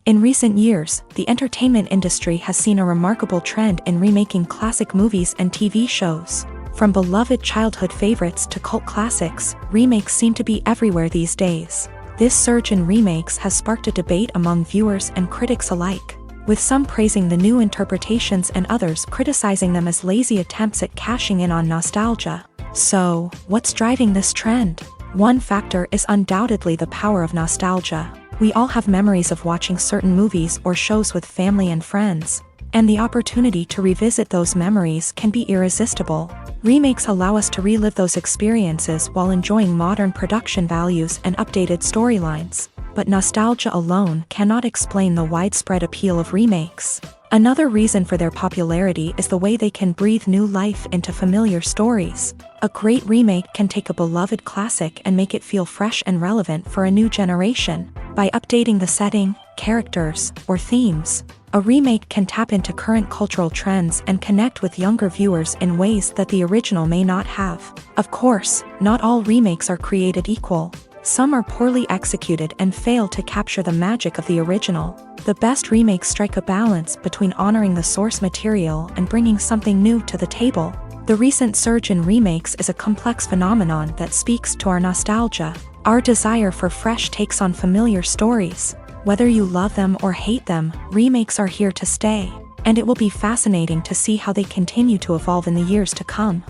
Speaker 1: In recent years, the entertainment industry has seen a remarkable trend in remaking classic movies and TV shows. From beloved childhood favorites to cult classics, remakes seem to be everywhere these days. This surge in remakes has sparked a debate among viewers and critics alike, with some praising the new interpretations and others criticizing them as lazy attempts at cashing in on nostalgia. So, what's driving this trend? One factor is undoubtedly the power of nostalgia. We all have memories of watching certain movies or shows with family and friends, And the opportunity to revisit those memories can be irresistible. Remakes allow us to relive those experiences while enjoying modern production values and updated storylines. But nostalgia alone cannot explain the widespread appeal of remakes. Another reason for their popularity is the way they can breathe new life into familiar stories. A great remake can take a beloved classic and make it feel fresh and relevant for a new generation. By updating the setting, characters, or themes, a remake can tap into current cultural trends and connect with younger viewers in ways that the original may not have. Of course, not all remakes are created equal. Some are poorly executed and fail to capture the magic of the original. The best remakes strike a balance between honoring the source material and bringing something new to the table. The recent surge in remakes is a complex phenomenon that speaks to our nostalgia, our desire for fresh takes on familiar stories. Whether you love them or hate them, remakes are here to stay, and it will be fascinating to see how they continue to evolve in the years to come.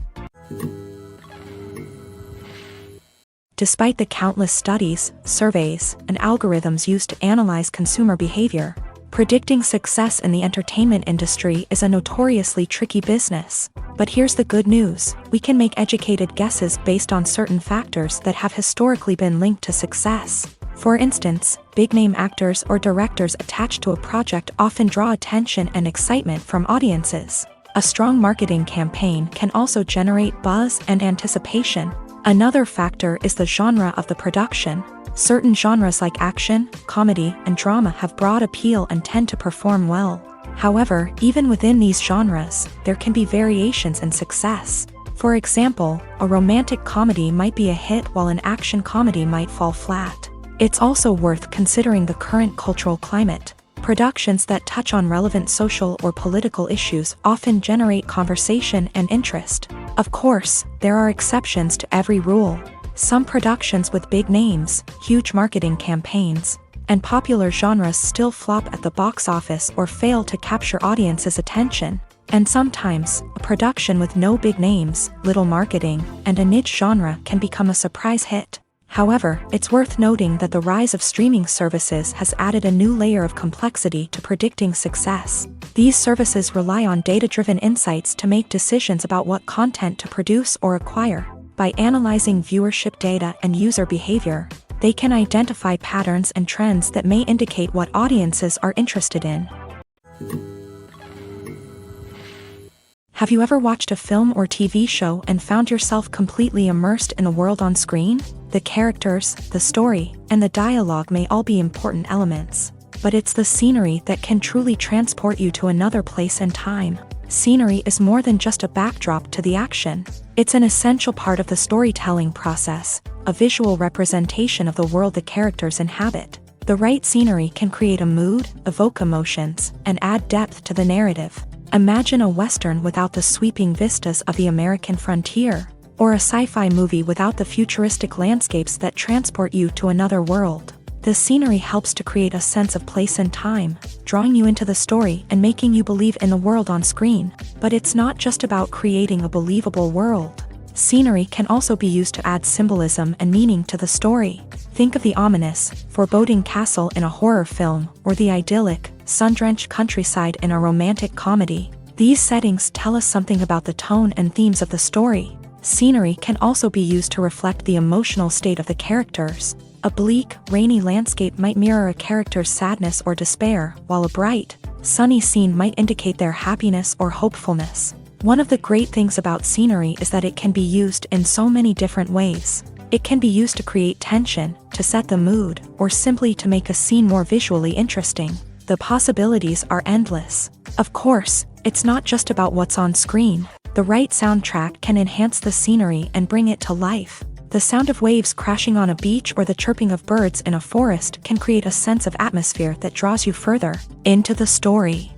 Speaker 1: Despite the countless studies, surveys, and algorithms used to analyze consumer behavior, predicting success in the entertainment industry is a notoriously tricky business. But here's the good news: we can make educated guesses based on certain factors that have historically been linked to success. For instance, big-name actors or directors attached to a project often draw attention and excitement from audiences. A strong marketing campaign can also generate buzz and anticipation. Another factor is the genre of the production. Certain genres like action, comedy, and drama have broad appeal and tend to perform well. However, even within these genres, there can be variations in success. For example, a romantic comedy might be a hit while an action comedy might fall flat. It's also worth considering the current cultural climate. Productions that touch on relevant social or political issues often generate conversation and interest. Of course, there are exceptions to every rule. Some productions with big names, huge marketing campaigns, and popular genres still flop at the box office or fail to capture audiences' attention. And sometimes, a production with no big names, little marketing, and a niche genre can become a surprise hit. However, it's worth noting that the rise of streaming services has added a new layer of complexity to predicting success. These services rely on data-driven insights to make decisions about what content to produce or acquire. By analyzing viewership data and user behavior, they can identify patterns and trends that may indicate what audiences are interested in. Have you ever watched a film or TV show and found yourself completely immersed in the world on screen? The characters, the story, and the dialogue may all be important elements, but it's the scenery that can truly transport you to another place and time. Scenery is more than just a backdrop to the action. It's an essential part of the storytelling process, a visual representation of the world the characters inhabit. The right scenery can create a mood, evoke emotions, and add depth to the narrative. Imagine a Western without the sweeping vistas of the American frontier, or a sci-fi movie without the futuristic landscapes that transport you to another world. The scenery helps to create a sense of place and time, drawing you into the story and making you believe in the world on screen. But it's not just about creating a believable world. Scenery can also be used to add symbolism and meaning to the story. Think of the ominous, foreboding castle in a horror film, or the idyllic, sun-drenched countryside in a romantic comedy. These settings tell us something about the tone and themes of the story. Scenery can also be used to reflect the emotional state of the characters. A bleak, rainy landscape might mirror a character's sadness or despair, while a bright, sunny scene might indicate their happiness or hopefulness. One of the great things about scenery is that it can be used in so many different ways. It can be used to create tension, to set the mood, or simply to make a scene more visually interesting. The possibilities are endless. Of course, it's not just about what's on screen. The right soundtrack can enhance the scenery and bring it to life. The sound of waves crashing on a beach or the chirping of birds in a forest can create a sense of atmosphere that draws you further into the story.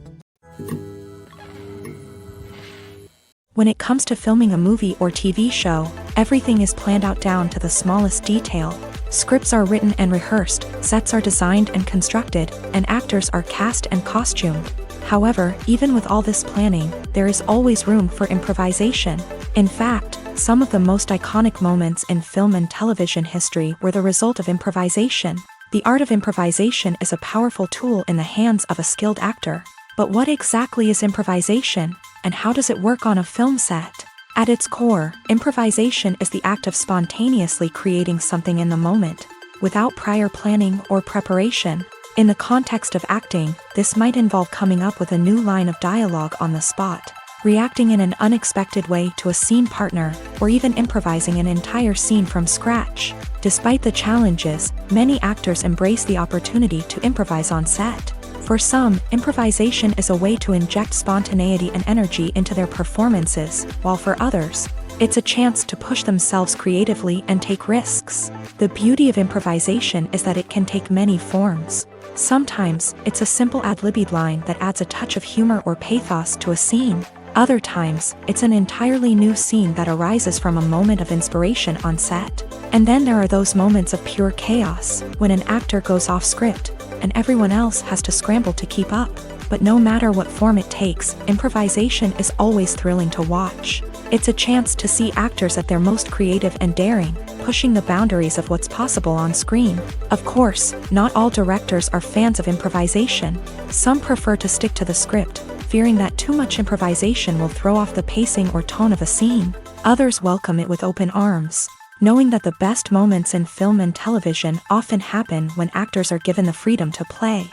Speaker 1: When it comes to filming a movie or TV show, everything is planned out down to the smallest detail. Scripts are written and rehearsed, sets are designed and constructed, and actors are cast and costumed. However, even with all this planning, there is always room for improvisation. In fact, some of the most iconic moments in film and television history were the result of improvisation. The art of improvisation is a powerful tool in the hands of a skilled actor. But what exactly is improvisation, and how does it work on a film set? At its core, improvisation is the act of spontaneously creating something in the moment, without prior planning or preparation. In the context of acting, this might involve coming up with a new line of dialogue on the spot, reacting in an unexpected way to a scene partner, or even improvising an entire scene from scratch. Despite the challenges, many actors embrace the opportunity to improvise on set. For some, improvisation is a way to inject spontaneity and energy into their performances, while for others, it's a chance to push themselves creatively and take risks. The beauty of improvisation is that it can take many forms. Sometimes, it's a simple ad-libbed line that adds a touch of humor or pathos to a scene. Other times, it's an entirely new scene that arises from a moment of inspiration on set. And then there are those moments of pure chaos, when an actor goes off script, and everyone else has to scramble to keep up. But no matter what form it takes, improvisation is always thrilling to watch. It's a chance to see actors at their most creative and daring, pushing the boundaries of what's possible on screen. Of course, not all directors are fans of improvisation. Some prefer to stick to the script, fearing that too much improvisation will throw off the pacing or tone of a scene. Others welcome it with open arms, knowing that the best moments in film and television often happen when actors are given the freedom to play.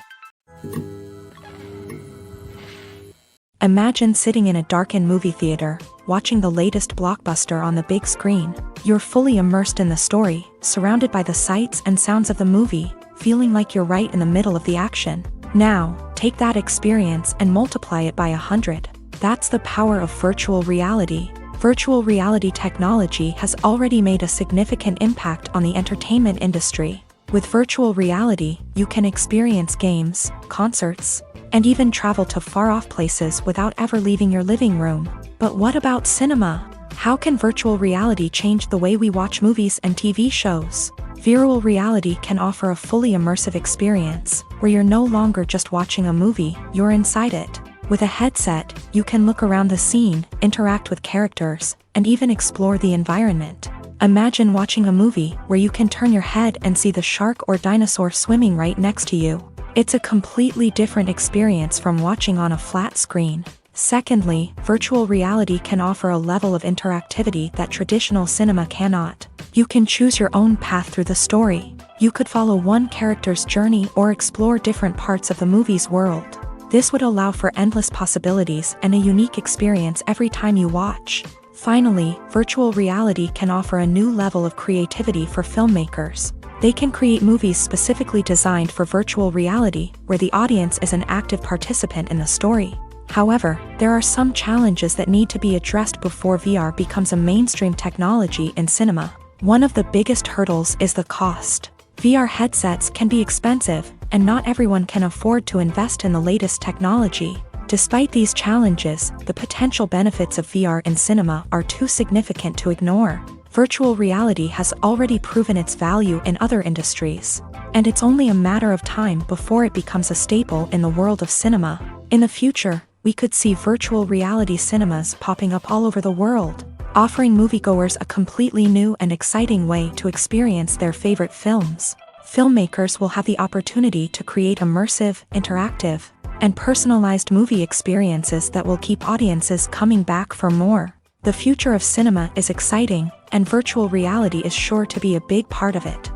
Speaker 1: Imagine sitting in a darkened movie theater, watching the latest blockbuster on the big screen. You're fully immersed in the story, surrounded by the sights and sounds of the movie, feeling like you're right in the middle of the action. Now, take that experience and multiply it by 100. That's the power of virtual reality. Virtual reality technology has already made a significant impact on the entertainment industry. With virtual reality, you can experience games, concerts, and even travel to far-off places without ever leaving your living room. But what about cinema? How can virtual reality change the way we watch movies and TV shows? Virtual reality can offer a fully immersive experience, where you're no longer just watching a movie, you're inside it. With a headset, you can look around the scene, interact with characters, and even explore the environment. Imagine watching a movie where you can turn your head and see the shark or dinosaur swimming right next to you. It's a completely different experience from watching on a flat screen. Secondly, virtual reality can offer a level of interactivity that traditional cinema cannot. You can choose your own path through the story. You could follow one character's journey or explore different parts of the movie's world. This would allow for endless possibilities and a unique experience every time you watch. Finally, virtual reality can offer a new level of creativity for filmmakers. They can create movies specifically designed for virtual reality, where the audience is an active participant in the story. However, there are some challenges that need to be addressed before VR becomes a mainstream technology in cinema. One of the biggest hurdles is the cost. VR headsets can be expensive, and not everyone can afford to invest in the latest technology. Despite these challenges, the potential benefits of VR in cinema are too significant to ignore. Virtual reality has already proven its value in other industries, and it's only a matter of time before it becomes a staple in the world of cinema. In the future, we could see virtual reality cinemas popping up all over the world, offering moviegoers a completely new and exciting way to experience their favorite films. Filmmakers will have the opportunity to create immersive, interactive, and personalized movie experiences that will keep audiences coming back for more. The future of cinema is exciting, and virtual reality is sure to be a big part of it.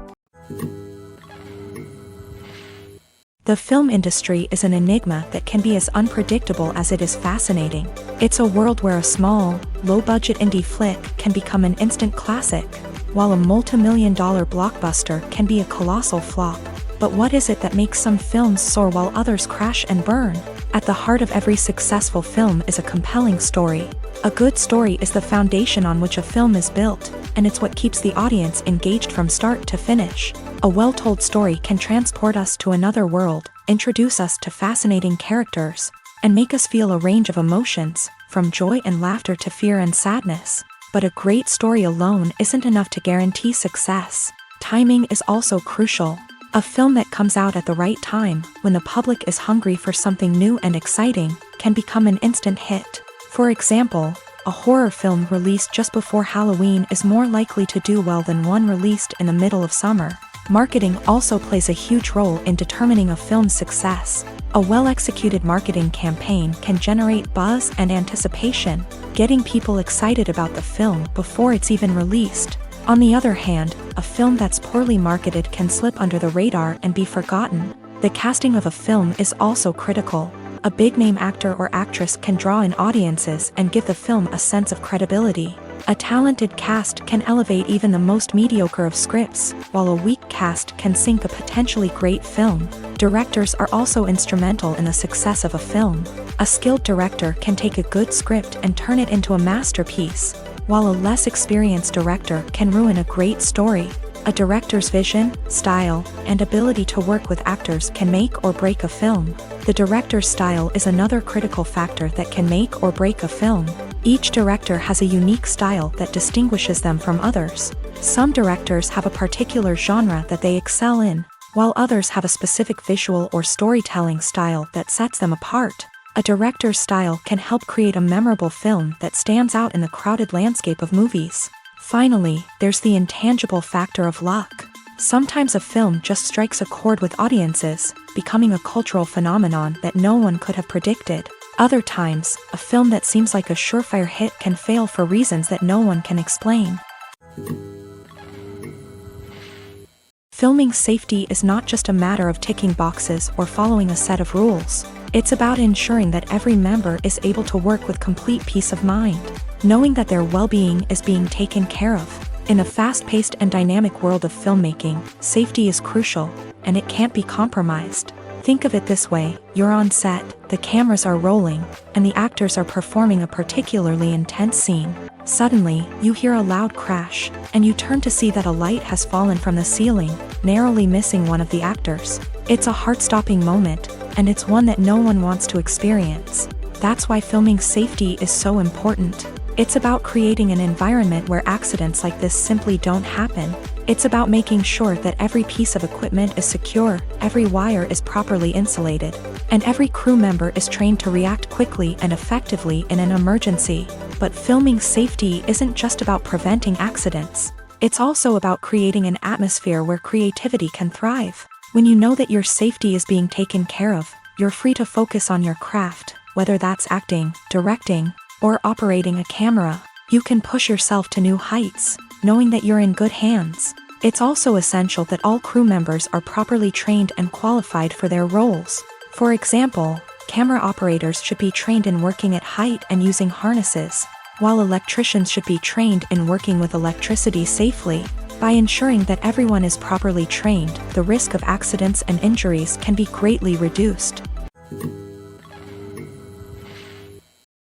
Speaker 1: The film industry is an enigma that can be as unpredictable as it is fascinating. It's a world where a small, low-budget indie flick can become an instant classic, while a multi-million-dollar blockbuster can be a colossal flop. But what is it that makes some films soar while others crash and burn? At the heart of every successful film is a compelling story. A good story is the foundation on which a film is built, and it's what keeps the audience engaged from start to finish. A well-told story can transport us to another world, introduce us to fascinating characters, and make us feel a range of emotions, from joy and laughter to fear and sadness. But a great story alone isn't enough to guarantee success. Timing is also crucial. A film that comes out at the right time, when the public is hungry for something new and exciting, can become an instant hit. For example, a horror film released just before Halloween is more likely to do well than one released in the middle of summer. Marketing also plays a huge role in determining a film's success. A well-executed marketing campaign can generate buzz and anticipation, getting people excited about the film before it's even released. On the other hand, a film that's poorly marketed can slip under the radar and be forgotten. The casting of a film is also critical. A big-name actor or actress can draw in audiences and give the film a sense of credibility. A talented cast can elevate even the most mediocre of scripts, while a weak cast can sink a potentially great film. Directors are also instrumental in the success of a film. A skilled director can take a good script and turn it into a masterpiece, while a less experienced director can ruin a great story. A director's vision, style, and ability to work with actors can make or break a film. The director's style is another critical factor that can make or break a film. Each director has a unique style that distinguishes them from others. Some directors have a particular genre that they excel in, while others have a specific visual or storytelling style that sets them apart. A director's style can help create a memorable film that stands out in the crowded landscape of movies. Finally, there's the intangible factor of luck. Sometimes a film just strikes a chord with audiences, becoming a cultural phenomenon that no one could have predicted. Other times, a film that seems like a surefire hit can fail for reasons that no one can explain. Filming safety is not just a matter of ticking boxes or following a set of rules. It's about ensuring that every member is able to work with complete peace of mind, knowing that their well-being is being taken care of. In a fast-paced and dynamic world of filmmaking, safety is crucial, and it can't be compromised. Think of it this way: you're on set, the cameras are rolling, and the actors are performing a particularly intense scene. Suddenly, you hear a loud crash, and you turn to see that a light has fallen from the ceiling, narrowly missing one of the actors. It's a heart-stopping moment, and it's one that no one wants to experience. That's why filming safety is so important. It's about creating an environment where accidents like this simply don't happen. It's about making sure that every piece of equipment is secure, every wire is properly insulated, and every crew member is trained to react quickly and effectively in an emergency. But filming safety isn't just about preventing accidents. It's also about creating an atmosphere where creativity can thrive. When you know that your safety is being taken care of, you're free to focus on your craft, whether that's acting, directing, or operating a camera. You can push yourself to new heights, knowing that you're in good hands. It's also essential that all crew members are properly trained and qualified for their roles. For example, camera operators should be trained in working at height and using harnesses, while electricians should be trained in working with electricity safely. By ensuring that everyone is properly trained, the risk of accidents and injuries can be greatly reduced.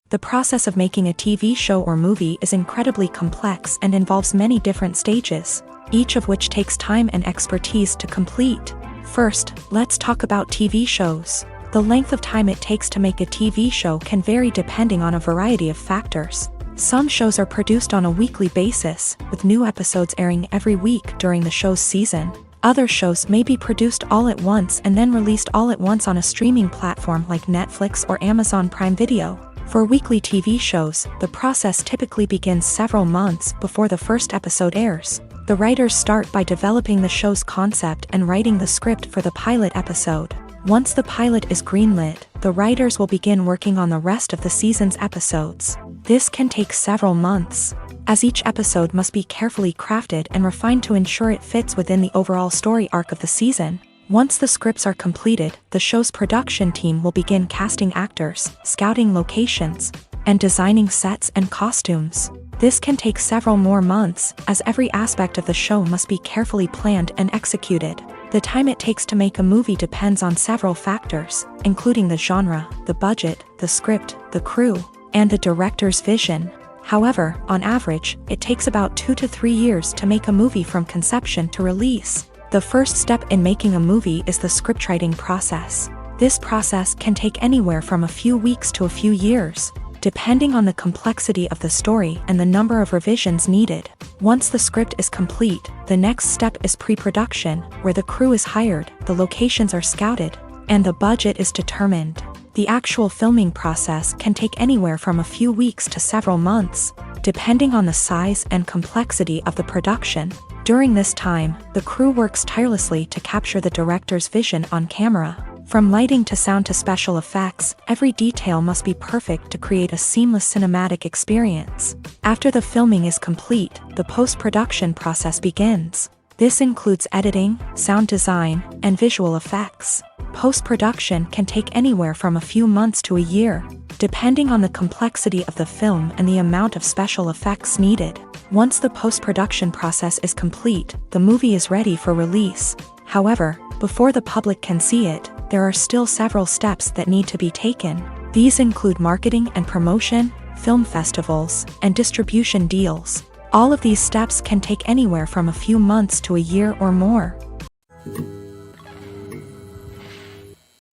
Speaker 1: The process of making a TV show or movie is incredibly complex and involves many different stages, each of which takes time and expertise to complete. First, let's talk about TV shows. The length of time it takes to make a TV show can vary depending on a variety of factors. Some shows are produced on a weekly basis, with new episodes airing every week during the show's season. Other shows may be produced all at once and then released all at once on a streaming platform like Netflix or Amazon Prime Video. For weekly TV shows, the process typically begins several months before the first episode airs. The writers start by developing the show's concept and writing the script for the pilot episode. Once the pilot is greenlit, the writers will begin working on the rest of the season's episodes. This can take several months, as each episode must be carefully crafted and refined to ensure it fits within the overall story arc of the season. Once the scripts are completed, the show's production team will begin casting actors, scouting locations, and designing sets and costumes. This can take several more months, as every aspect of the show must be carefully planned and executed. The time it takes to make a movie depends on several factors, including the genre, the budget, the script, the crew, and the director's vision. However, on average, it takes about 2 to 3 years to make a movie from conception to release. The first step in making a movie is the scriptwriting process. This process can take anywhere from a few weeks to a few years, depending on the complexity of the story and the number of revisions needed. Once the script is complete, the next step is pre-production, where the crew is hired, the locations are scouted, and the budget is determined. The actual filming process can take anywhere from a few weeks to several months, depending on the size and complexity of the production. During this time, the crew works tirelessly to capture the director's vision on camera. From lighting to sound to special effects, every detail must be perfect to create a seamless cinematic experience. After the filming is complete, the post-production process begins. This includes editing, sound design, and visual effects. Post-production can take anywhere from a few months to a year, depending on the complexity of the film and the amount of special effects needed. Once the post-production process is complete, the movie is ready for release. However, before the public can see it, there are still several steps that need to be taken. These include marketing and promotion, film festivals, and distribution deals. All of these steps can take anywhere from a few months to a year or more.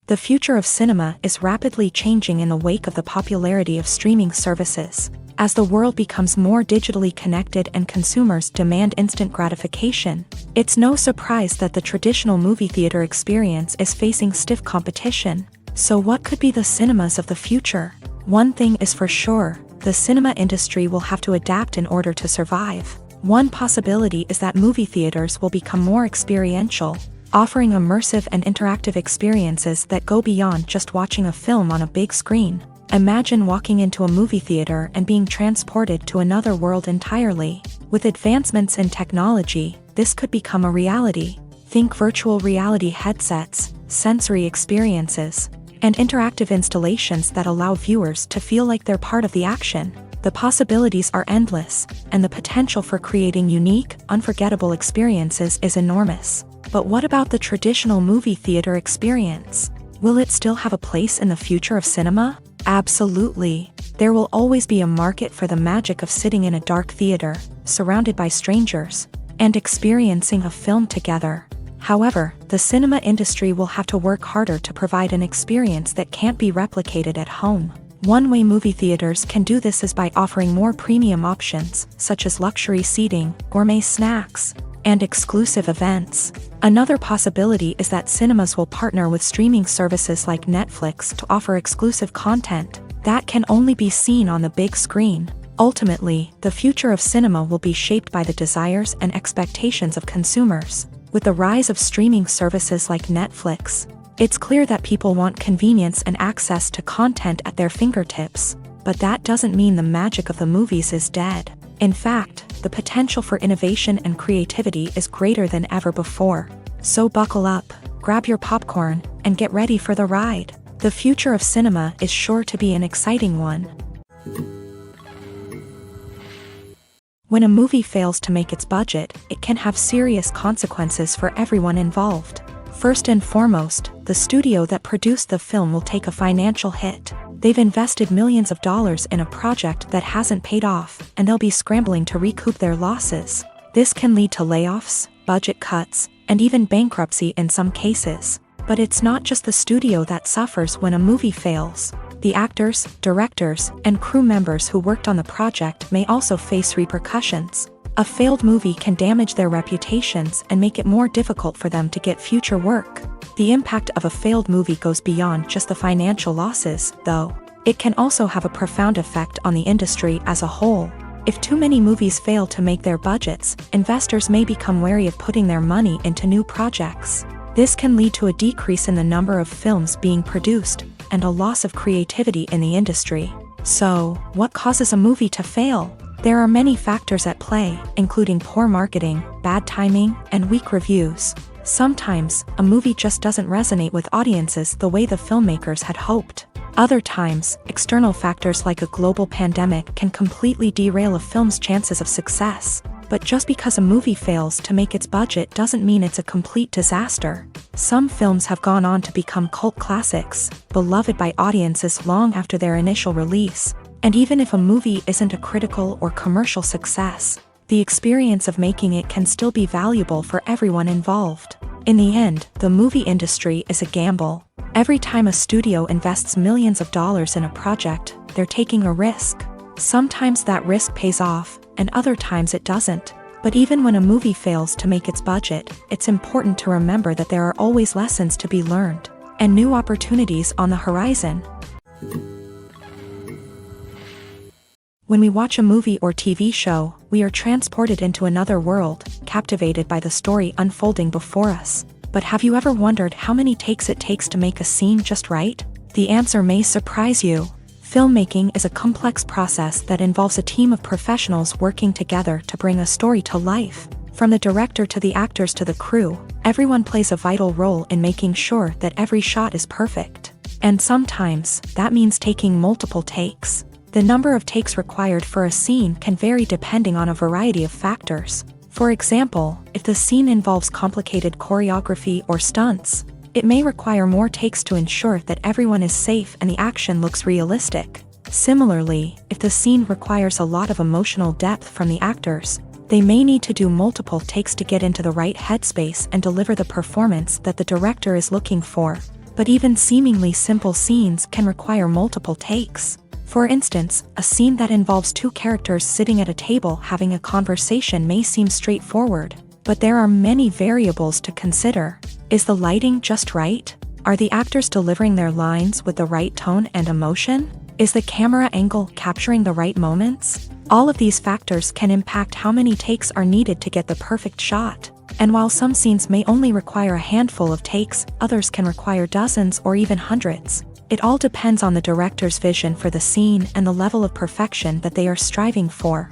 Speaker 1: The future of cinema is rapidly changing in the wake of the popularity of streaming services. As the world becomes more digitally connected and consumers demand instant gratification, it's no surprise that the traditional movie theater experience is facing stiff competition. So what could be the cinemas of the future? One thing is for sure, the cinema industry will have to adapt in order to survive. One possibility is that movie theaters will become more experiential, offering immersive and interactive experiences that go beyond just watching a film on a big screen. Imagine walking into a movie theater and being transported to another world entirely. With advancements in technology, this could become a reality. Think virtual reality headsets, sensory experiences, and interactive installations that allow viewers to feel like they're part of the action. The possibilities are endless, and the potential for creating unique, unforgettable experiences is enormous. But what about the traditional movie theater experience? Will it still have a place in the future of cinema? Absolutely. There will always be a market for the magic of sitting in a dark theater, surrounded by strangers, and experiencing a film together. However, the cinema industry will have to work harder to provide an experience that can't be replicated at home. One way movie theaters can do this is by offering more premium options, such as luxury seating, gourmet snacks, and exclusive events. Another possibility is that cinemas will partner with streaming services like Netflix to offer exclusive content that can only be seen on the big screen. Ultimately, the future of cinema will be shaped by the desires and expectations of consumers. With the rise of streaming services like Netflix, it's clear that people want convenience and access to content at their fingertips. But that doesn't mean the magic of the movies is dead. In fact, the potential for innovation and creativity is greater than ever before. So buckle up, grab your popcorn, and get ready for the ride. The future of cinema is sure to be an exciting one. When a movie fails to make its budget, it can have serious consequences for everyone involved. First and foremost, the studio that produced the film will take a financial hit. They've invested millions of dollars in a project that hasn't paid off, and they'll be scrambling to recoup their losses. This can lead to layoffs, budget cuts, and even bankruptcy in some cases. But it's not just the studio that suffers when a movie fails. The actors, directors, and crew members who worked on the project may also face repercussions. A failed movie can damage their reputations and make it more difficult for them to get future work. The impact of a failed movie goes beyond just the financial losses, though. It can also have a profound effect on the industry as a whole. If too many movies fail to make their budgets, investors may become wary of putting their money into new projects. This can lead to a decrease in the number of films being produced, and a loss of creativity in the industry. So, what causes a movie to fail? There are many factors at play, including poor marketing, bad timing, and weak reviews. Sometimes, a movie just doesn't resonate with audiences the way the filmmakers had hoped. Other times, external factors like a global pandemic can completely derail a film's chances of success. But just because a movie fails to make its budget doesn't mean it's a complete disaster. Some films have gone on to become cult classics, beloved by audiences long after their initial release. And even if a movie isn't a critical or commercial success, the experience of making it can still be valuable for everyone involved. In the end, the movie industry is a gamble. Every time a studio invests millions of dollars in a project, they're taking a risk. Sometimes that risk pays off, and other times it doesn't. But even when a movie fails to make its budget, it's important to remember that there are always lessons to be learned, and new opportunities on the horizon. When we watch a movie or TV show, we are transported into another world, captivated by the story unfolding before us. But have you ever wondered how many takes it takes to make a scene just right? The answer may surprise you. Filmmaking is a complex process that involves a team of professionals working together to bring a story to life. From the director to the actors to the crew, everyone plays a vital role in making sure that every shot is perfect. And sometimes, that means taking multiple takes. The number of takes required for a scene can vary depending on a variety of factors. For example, if the scene involves complicated choreography or stunts, it may require more takes to ensure that everyone is safe and the action looks realistic. Similarly, if the scene requires a lot of emotional depth from the actors, they may need to do multiple takes to get into the right headspace and deliver the performance that the director is looking for. But even seemingly simple scenes can require multiple takes. For instance, a scene that involves two characters sitting at a table having a conversation may seem straightforward, but there are many variables to consider. Is the lighting just right? Are the actors delivering their lines with the right tone and emotion? Is the camera angle capturing the right moments? All of these factors can impact how many takes are needed to get the perfect shot. And while some scenes may only require a handful of takes, others can require dozens or even hundreds. It all depends on the director's vision for the scene and the level of perfection that they are striving for.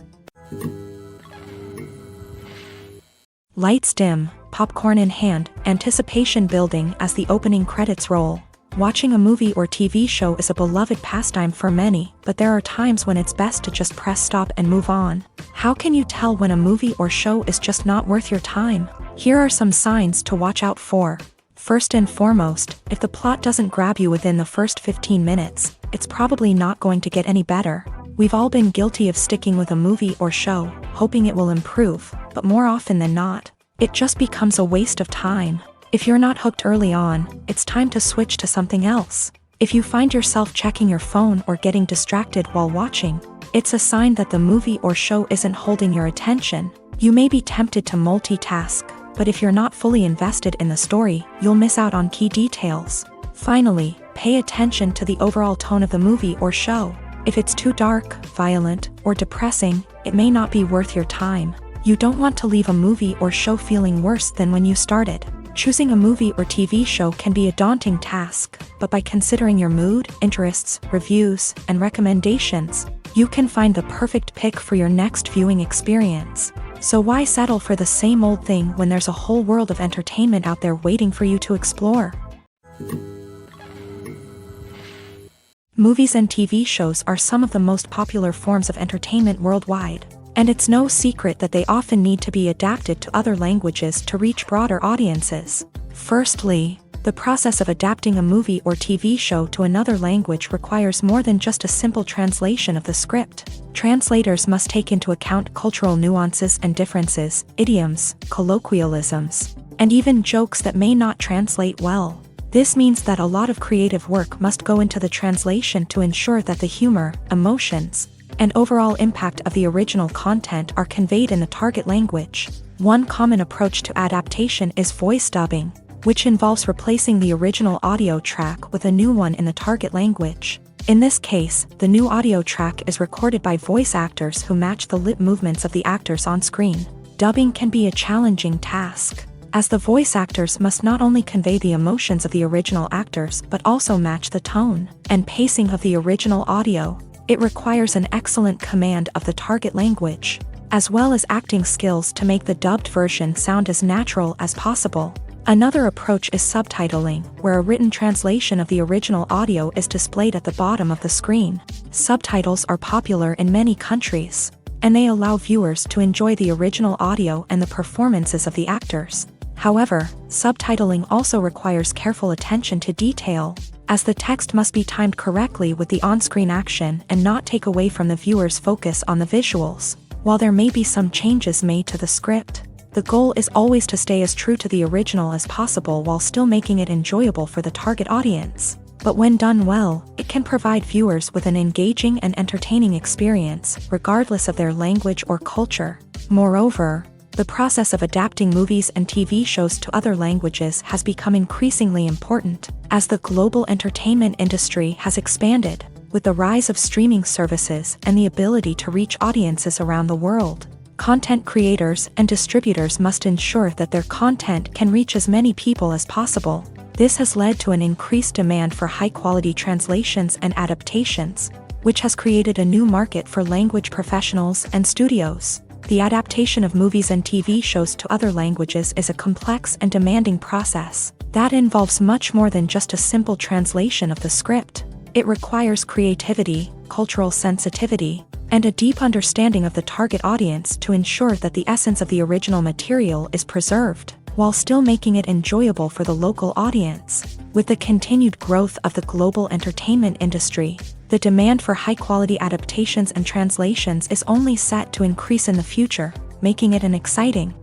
Speaker 1: Lights dim, popcorn in hand, anticipation building as the opening credits roll. Watching a movie or TV show is a beloved pastime for many, but there are times when it's best to just press stop and move on. How can you tell when a movie or show is just not worth your time? Here are some signs to watch out for. First and foremost, if the plot doesn't grab you within the first 15 minutes, it's probably not going to get any better. We've all been guilty of sticking with a movie or show, hoping it will improve, but more often than not, it just becomes a waste of time. If you're not hooked early on, it's time to switch to something else. If you find yourself checking your phone or getting distracted while watching, it's a sign that the movie or show isn't holding your attention. You may be tempted to multitask, but if you're not fully invested in the story, you'll miss out on key details. Finally, pay attention to the overall tone of the movie or show. If it's too dark, violent, or depressing, it may not be worth your time. You don't want to leave a movie or show feeling worse than when you started. Choosing a movie or TV show can be a daunting task, but by considering your mood, interests, reviews, and recommendations, you can find the perfect pick for your next viewing experience. So why settle for the same old thing when there's a whole world of entertainment out there waiting for you to explore? Movies and TV shows are some of the most popular forms of entertainment worldwide. And it's no secret that they often need to be adapted to other languages to reach broader audiences. Firstly, the process of adapting a movie or TV show to another language requires more than just a simple translation of the script. Translators must take into account cultural nuances and differences, idioms, colloquialisms, and even jokes that may not translate well. This means that a lot of creative work must go into the translation to ensure that the humor, emotions, and overall impact of the original content are conveyed in the target language. One common approach to adaptation is voice dubbing, which involves replacing the original audio track with a new one in the target language. In this case, the new audio track is recorded by voice actors who match the lip movements of the actors on screen. Dubbing can be a challenging task, as the voice actors must not only convey the emotions of the original actors but also match the tone and pacing of the original audio. It requires an excellent command of the target language, as well as acting skills to make the dubbed version sound as natural as possible. Another approach is subtitling, where a written translation of the original audio is displayed at the bottom of the screen. Subtitles are popular in many countries, and they allow viewers to enjoy the original audio and the performances of the actors. However, subtitling also requires careful attention to detail, as the text must be timed correctly with the on-screen action and not take away from the viewer's focus on the visuals. While there may be some changes made to the script, the goal is always to stay as true to the original as possible while still making it enjoyable for the target audience. But when done well, it can provide viewers with an engaging and entertaining experience, regardless of their language or culture. Moreover, the process of adapting movies and TV shows to other languages has become increasingly important, as the global entertainment industry has expanded, with the rise of streaming services and the ability to reach audiences around the world. Content creators and distributors must ensure that their content can reach as many people as possible. This has led to an increased demand for high-quality translations and adaptations, which has created a new market for language professionals and studios. The adaptation of movies and TV shows to other languages is a complex and demanding process that involves much more than just a simple translation of the script. It requires creativity, cultural sensitivity, and a deep understanding of the target audience to ensure that the essence of the original material is preserved, while still making it enjoyable for the local audience. With the continued growth of the global entertainment industry, the demand for high-quality adaptations and translations is only set to increase in the future, making it an exciting.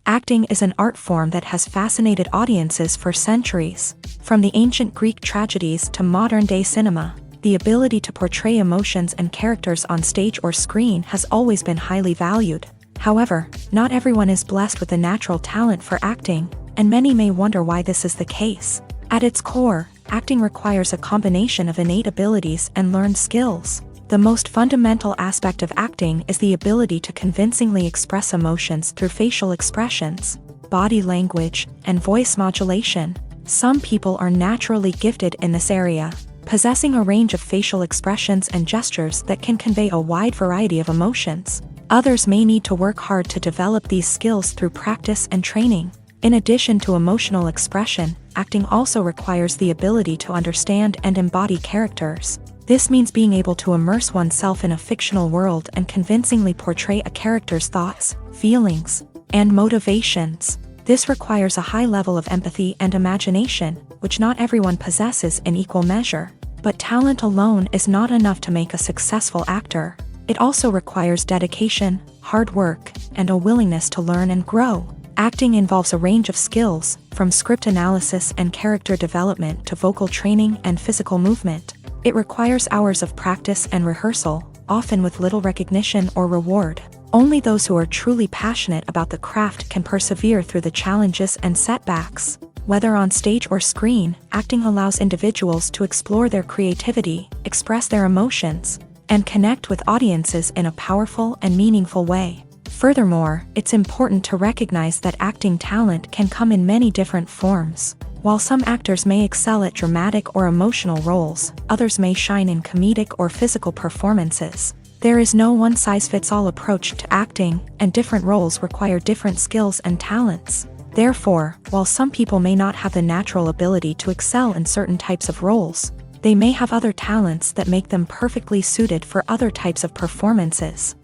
Speaker 1: Acting is an art form that has fascinated audiences for centuries. From the ancient Greek tragedies to modern-day cinema, the ability to portray emotions and characters on stage or screen has always been highly valued. However, not everyone is blessed with the natural talent for acting, and many may wonder why this is the case. At its core, acting requires a combination of innate abilities and learned skills. The most fundamental aspect of acting is the ability to convincingly express emotions through facial expressions, body language, and voice modulation. Some people are naturally gifted in this area, possessing a range of facial expressions and gestures that can convey a wide variety of emotions. Others may need to work hard to develop these skills through practice and training. In addition to emotional expression, acting also requires the ability to understand and embody characters. This means being able to immerse oneself in a fictional world and convincingly portray a character's thoughts, feelings, and motivations. This requires a high level of empathy and imagination, which not everyone possesses in equal measure. But talent alone is not enough to make a successful actor. It also requires dedication, hard work, and a willingness to learn and grow. Acting involves a range of skills, from script analysis and character development to vocal training and physical movement. It requires hours of practice and rehearsal, often with little recognition or reward. Only those who are truly passionate about the craft can persevere through the challenges and setbacks. Whether on stage or screen, acting allows individuals to explore their creativity, express their emotions, and connect with audiences in a powerful and meaningful way. Furthermore, it's important to recognize that acting talent can come in many different forms. While some actors may excel at dramatic or emotional roles, others may shine in comedic or physical performances. There is no one-size-fits-all approach to acting, and different roles require different skills and talents. Therefore, while some people may not have the natural ability to excel in certain types of roles, they may have other talents that make them perfectly suited for other types of performances.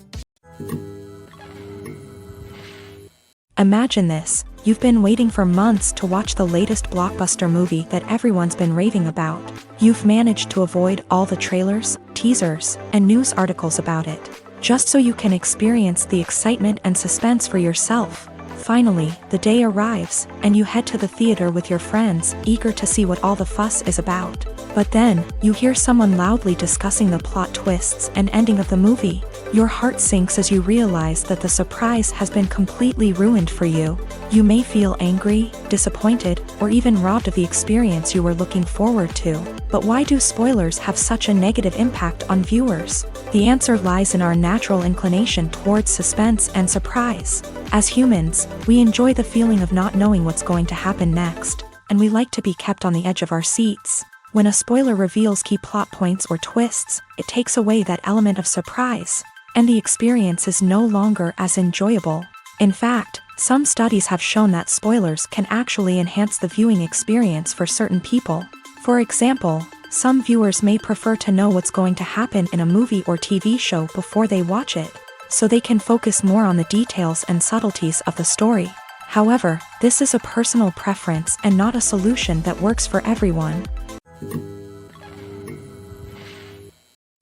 Speaker 1: Imagine this: you've been waiting for months to watch the latest blockbuster movie that everyone's been raving about. You've managed to avoid all the trailers, teasers, and news articles about it, just so you can experience the excitement and suspense for yourself. Finally, the day arrives, and you head to the theater with your friends, eager to see what all the fuss is about. But then, you hear someone loudly discussing the plot twists and ending of the movie. Your heart sinks as you realize that the surprise has been completely ruined for you. You may feel angry, disappointed, or even robbed of the experience you were looking forward to. But why do spoilers have such a negative impact on viewers? The answer lies in our natural inclination towards suspense and surprise. As humans, we enjoy the feeling of not knowing what's going to happen next, and we like to be kept on the edge of our seats. When a spoiler reveals key plot points or twists, it takes away that element of surprise, and the experience is no longer as enjoyable. In fact, some studies have shown that spoilers can actually enhance the viewing experience for certain people. For example, some viewers may prefer to know what's going to happen in a movie or TV show before they watch it, so they can focus more on the details and subtleties of the story. However, this is a personal preference and not a solution that works for everyone.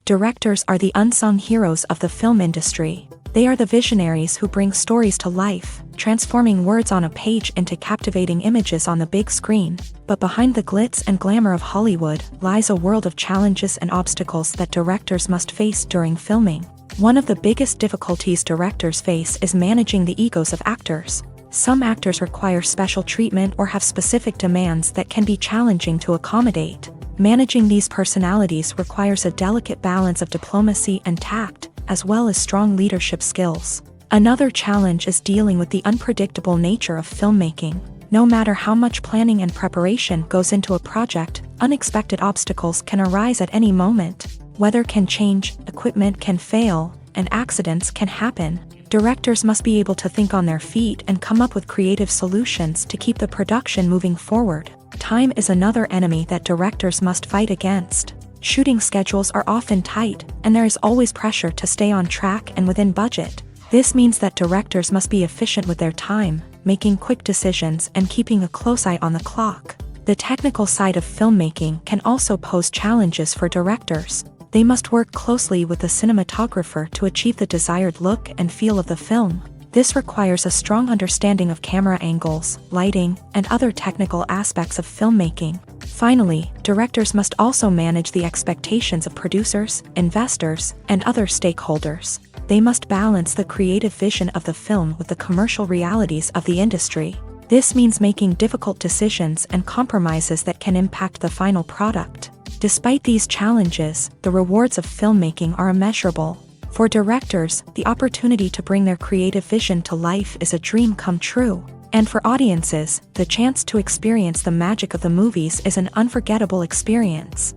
Speaker 1: Directors are the unsung heroes of the film industry. They are the visionaries who bring stories to life, transforming words on a page into captivating images on the big screen. But behind the glitz and glamour of Hollywood lies a world of challenges and obstacles that directors must face during filming. One of the biggest difficulties directors face is managing the egos of actors. Some actors require special treatment or have specific demands that can be challenging to accommodate. Managing these personalities requires a delicate balance of diplomacy and tact, as well as strong leadership skills. Another challenge is dealing with the unpredictable nature of filmmaking. No matter how much planning and preparation goes into a project, unexpected obstacles can arise at any moment. Weather can change, equipment can fail, and accidents can happen. Directors must be able to think on their feet and come up with creative solutions to keep the production moving forward. Time is another enemy that directors must fight against. Shooting schedules are often tight, and there is always pressure to stay on track and within budget. This means that directors must be efficient with their time, making quick decisions and keeping a close eye on the clock. The technical side of filmmaking can also pose challenges for directors. They must work closely with the cinematographer to achieve the desired look and feel of the film. This requires a strong understanding of camera angles, lighting, and other technical aspects of filmmaking. Finally, directors must also manage the expectations of producers, investors, and other stakeholders. They must balance the creative vision of the film with the commercial realities of the industry. This means making difficult decisions and compromises that can impact the final product. Despite these challenges, the rewards of filmmaking are immeasurable. For directors, the opportunity to bring their creative vision to life is a dream come true. And for audiences, the chance to experience the magic of the movies is an unforgettable experience.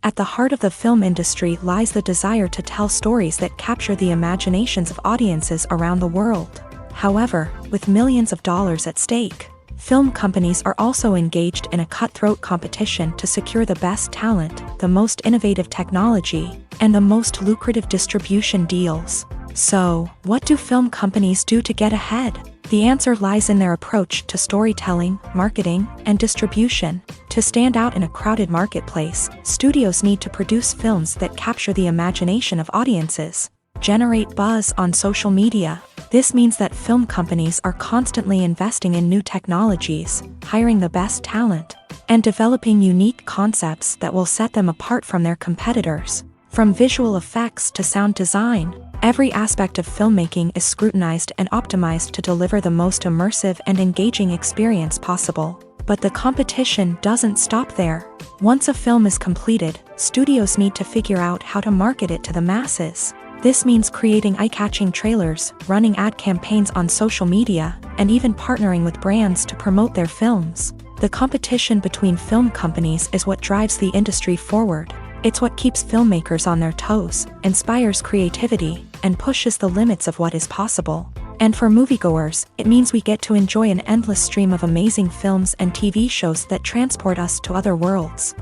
Speaker 1: At the heart of the film industry lies the desire to tell stories that capture the imaginations of audiences around the world. However, with millions of dollars at stake, film companies are also engaged in a cutthroat competition to secure the best talent, the most innovative technology, and the most lucrative distribution deals. So, what do film companies do to get ahead? The answer lies in their approach to storytelling, marketing, and distribution. To stand out in a crowded marketplace, studios need to produce films that capture the imagination of audiences, generate buzz on social media. This means that film companies are constantly investing in new technologies, hiring the best talent, and developing unique concepts that will set them apart from their competitors. From visual effects to sound design, every aspect of filmmaking is scrutinized and optimized to deliver the most immersive and engaging experience possible. But the competition doesn't stop there. Once a film is completed, studios need to figure out how to market it to the masses. This means creating eye-catching trailers, running ad campaigns on social media, and even partnering with brands to promote their films. The competition between film companies is what drives the industry forward. It's what keeps filmmakers on their toes, inspires creativity, and pushes the limits of what is possible. And for moviegoers, it means we get to enjoy an endless stream of amazing films and TV shows that transport us to other worlds.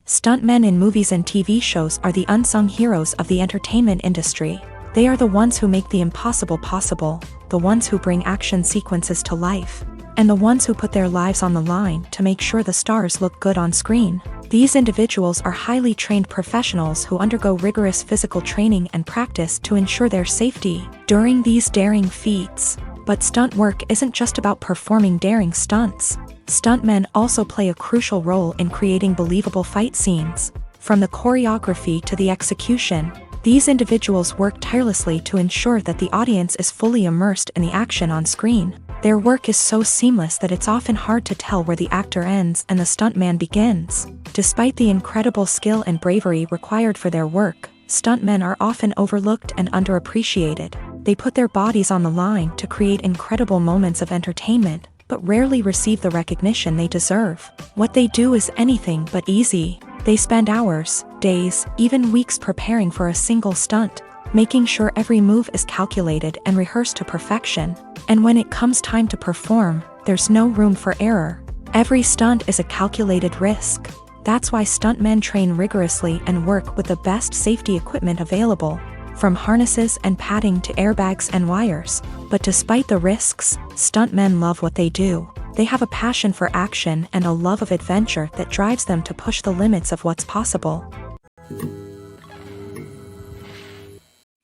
Speaker 1: Stuntmen in movies and TV shows are the unsung heroes of the entertainment industry. They are the ones who make the impossible possible, the ones who bring action sequences to life, and the ones who put their lives on the line to make sure the stars look good on screen. These individuals are highly trained professionals who undergo rigorous physical training and practice to ensure their safety during these daring feats. But stunt work isn't just about performing daring stunts. Stuntmen also play a crucial role in creating believable fight scenes. From the choreography to the execution, these individuals work tirelessly to ensure that the audience is fully immersed in the action on screen. Their work is so seamless that it's often hard to tell where the actor ends and the stuntman begins. Despite the incredible skill and bravery required for their work, stuntmen are often overlooked and underappreciated. They put their bodies on the line to create incredible moments of entertainment, but rarely receive the recognition they deserve. What they do is anything but easy. They spend hours, days, even weeks preparing for a single stunt, making sure every move is calculated and rehearsed to perfection. And when it comes time to perform, there's no room for error. Every stunt is a calculated risk. That's why stuntmen train rigorously and work with the best safety equipment available, from harnesses and padding to airbags and wires. But despite the risks, stuntmen love what they do. They have a passion for action and a love of adventure that drives them to push the limits of what's possible.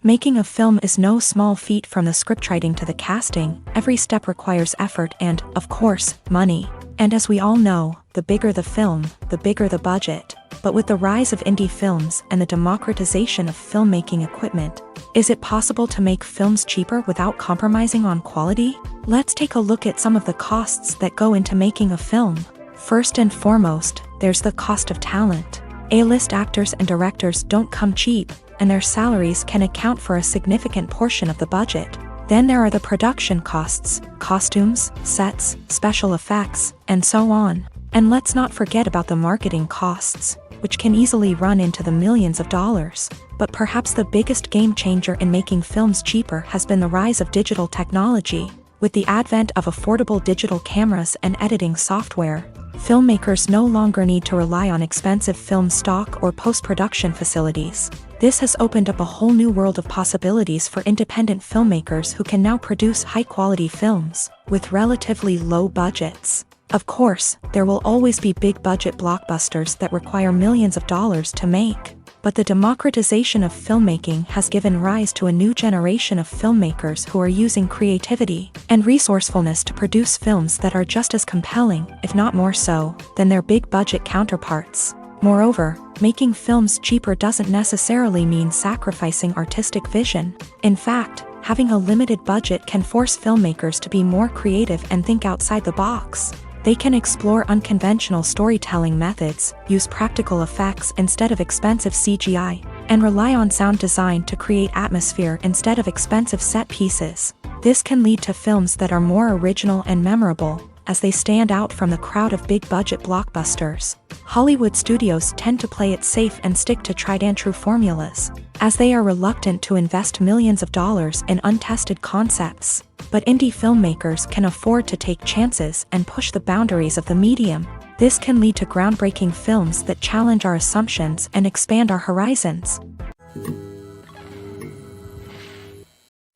Speaker 1: Making a film is no small feat. From the scriptwriting to the casting, every step requires effort and, of course, money. And as we all know, the bigger the film, the bigger the budget. But with the rise of indie films and the democratization of filmmaking equipment, Is it possible to make films cheaper without compromising on quality? Let's take a look at some of the costs that go into making a film. First and foremost, there's the cost of talent. A-list actors and directors don't come cheap, and their salaries can account for a significant portion of the budget. Then there are the production costs, costumes, sets, special effects, and so on. And let's not forget about the marketing costs, which can easily run into the millions of dollars. But perhaps the biggest game changer in making films cheaper has been the rise of digital technology. With the advent of affordable digital cameras and editing software, filmmakers no longer need to rely on expensive film stock or post-production facilities. This has opened up a whole new world of possibilities for independent filmmakers who can now produce high-quality films with relatively low budgets. Of course, there will always be big-budget blockbusters that require millions of dollars to make. But the democratization of filmmaking has given rise to a new generation of filmmakers who are using creativity and resourcefulness to produce films that are just as compelling, if not more so, than their big-budget counterparts. Moreover, making films cheaper doesn't necessarily mean sacrificing artistic vision. In fact, having a limited budget can force filmmakers to be more creative and think outside the box. They can explore unconventional storytelling methods, use practical effects instead of expensive CGI, and rely on sound design to create atmosphere instead of expensive set pieces. This can lead to films that are more original and memorable, as they stand out from the crowd of big-budget blockbusters. Hollywood studios tend to play it safe and stick to tried-and-true formulas, as they are reluctant to invest millions of dollars in untested concepts. But indie filmmakers can afford to take chances and push the boundaries of the medium. This can lead to groundbreaking films that challenge our assumptions and expand our horizons.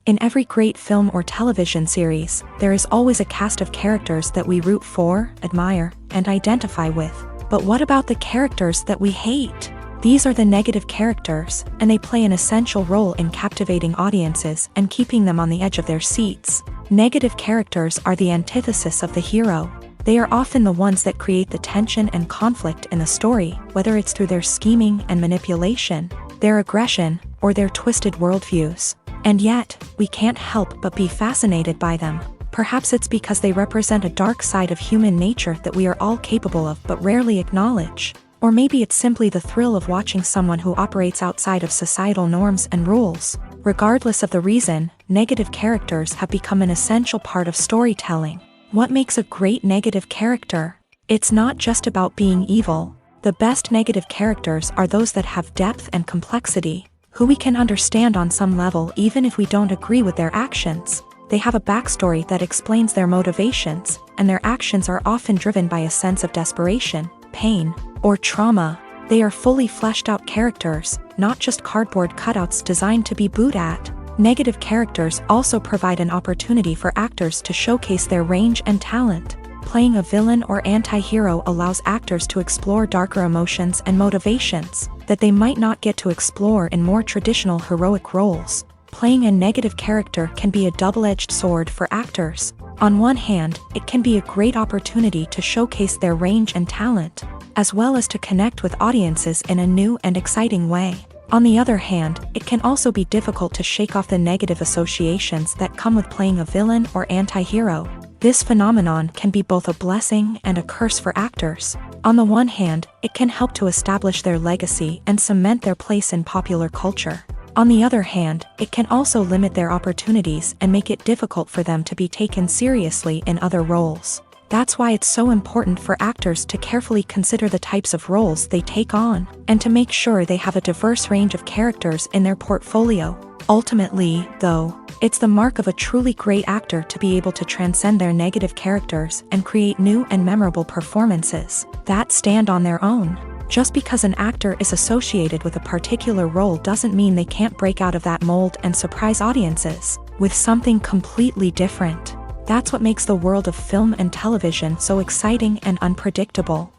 Speaker 1: In every great film or television series, there is always a cast of characters that we root for, admire, and identify with. But what about the characters that we hate? These are the negative characters, and they play an essential role in captivating audiences and keeping them on the edge of their seats. Negative characters are the antithesis of the hero. They are often the ones that create the tension and conflict in the story, whether it's through their scheming and manipulation, their aggression, or their twisted worldviews. And yet, we can't help but be fascinated by them. Perhaps it's because they represent a dark side of human nature that we are all capable of but rarely acknowledge. Or maybe it's simply the thrill of watching someone who operates outside of societal norms and rules. Regardless of the reason, negative characters have become an essential part of storytelling. What makes a great negative character? It's not just about being evil. The best negative characters are those that have depth and complexity, who we can understand on some level even if we don't agree with their actions. They have a backstory that explains their motivations, and their actions are often driven by a sense of desperation, pain, or trauma. They are fully fleshed out characters, not just cardboard cutouts designed to be booed at. Negative characters also provide an opportunity for actors to showcase their range and talent. Playing a villain or anti-hero allows actors to explore darker emotions and motivations that they might not get to explore in more traditional heroic roles. Playing a negative character can be a double-edged sword for actors. On one hand, it can be a great opportunity to showcase their range and talent, as well as to connect with audiences in a new and exciting way. On the other hand, it can also be difficult to shake off the negative associations that come with playing a villain or anti-hero. This phenomenon can be both a blessing and a curse for actors. On the one hand, it can help to establish their legacy and cement their place in popular culture. On the other hand, it can also limit their opportunities and make it difficult for them to be taken seriously in other roles. That's why it's so important for actors to carefully consider the types of roles they take on, and to make sure they have a diverse range of characters in their portfolio. Ultimately, though, it's the mark of a truly great actor to be able to transcend their negative characters and create new and memorable performances that stand on their own. Just because an actor is associated with a particular role doesn't mean they can't break out of that mold and surprise audiences with something completely different. That's what makes the world of film and television so exciting and unpredictable.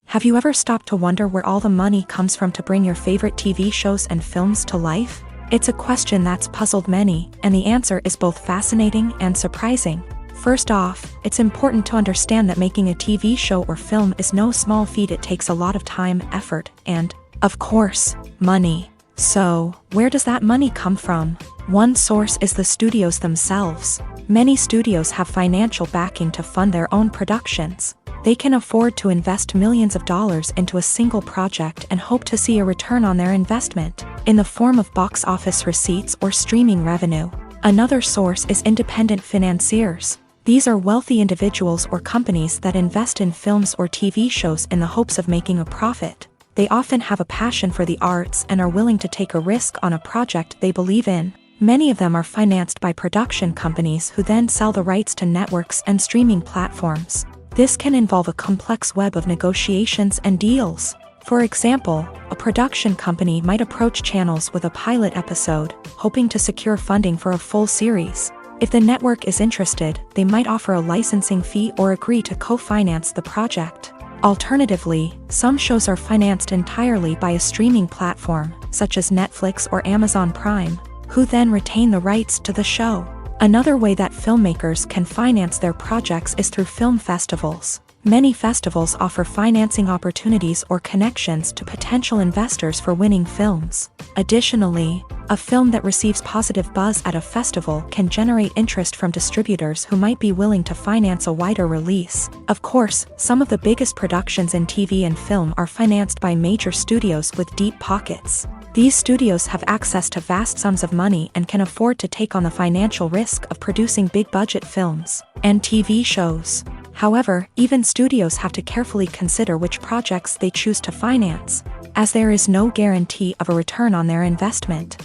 Speaker 1: Have you ever stopped to wonder where all the money comes from to bring your favorite TV shows and films to life? It's a question that's puzzled many, and the answer is both fascinating and surprising. First off, it's important to understand that making a TV show or film is no small feat. It takes a lot of time, effort, and, of course, Money. So, where does that money come from? One source is the studios themselves. Many studios have financial backing to fund their own productions. They can afford to invest millions of dollars into a single project and hope to see a return on their investment, in the form of box office receipts or streaming revenue. Another source is independent financiers. These are wealthy individuals or companies that invest in films or TV shows in the hopes of making a profit. They often have a passion for the arts and are willing to take a risk on a project they believe in. Many of them are financed by production companies who then sell the rights to networks and streaming platforms. This can involve a complex web of negotiations and deals. For example, a production company might approach channels with a pilot episode, hoping to secure funding for a full series. If the network is interested, they might offer a licensing fee or agree to co-finance the project. Alternatively, some shows are financed entirely by a streaming platform, such as Netflix or Amazon Prime, who then retain the rights to the show. Another way that filmmakers can finance their projects is through film festivals. Many festivals offer financing opportunities or connections to potential investors for winning films. Additionally, a film that receives positive buzz at a festival can generate interest from distributors who might be willing to finance a wider release. Of course, some of the biggest productions in TV and film are financed by major studios with deep pockets. These studios have access to vast sums of money and can afford to take on the financial risk of producing big-budget films and TV shows. However, even studios have to carefully consider which projects they choose to finance, as there is no guarantee of a return on their investment.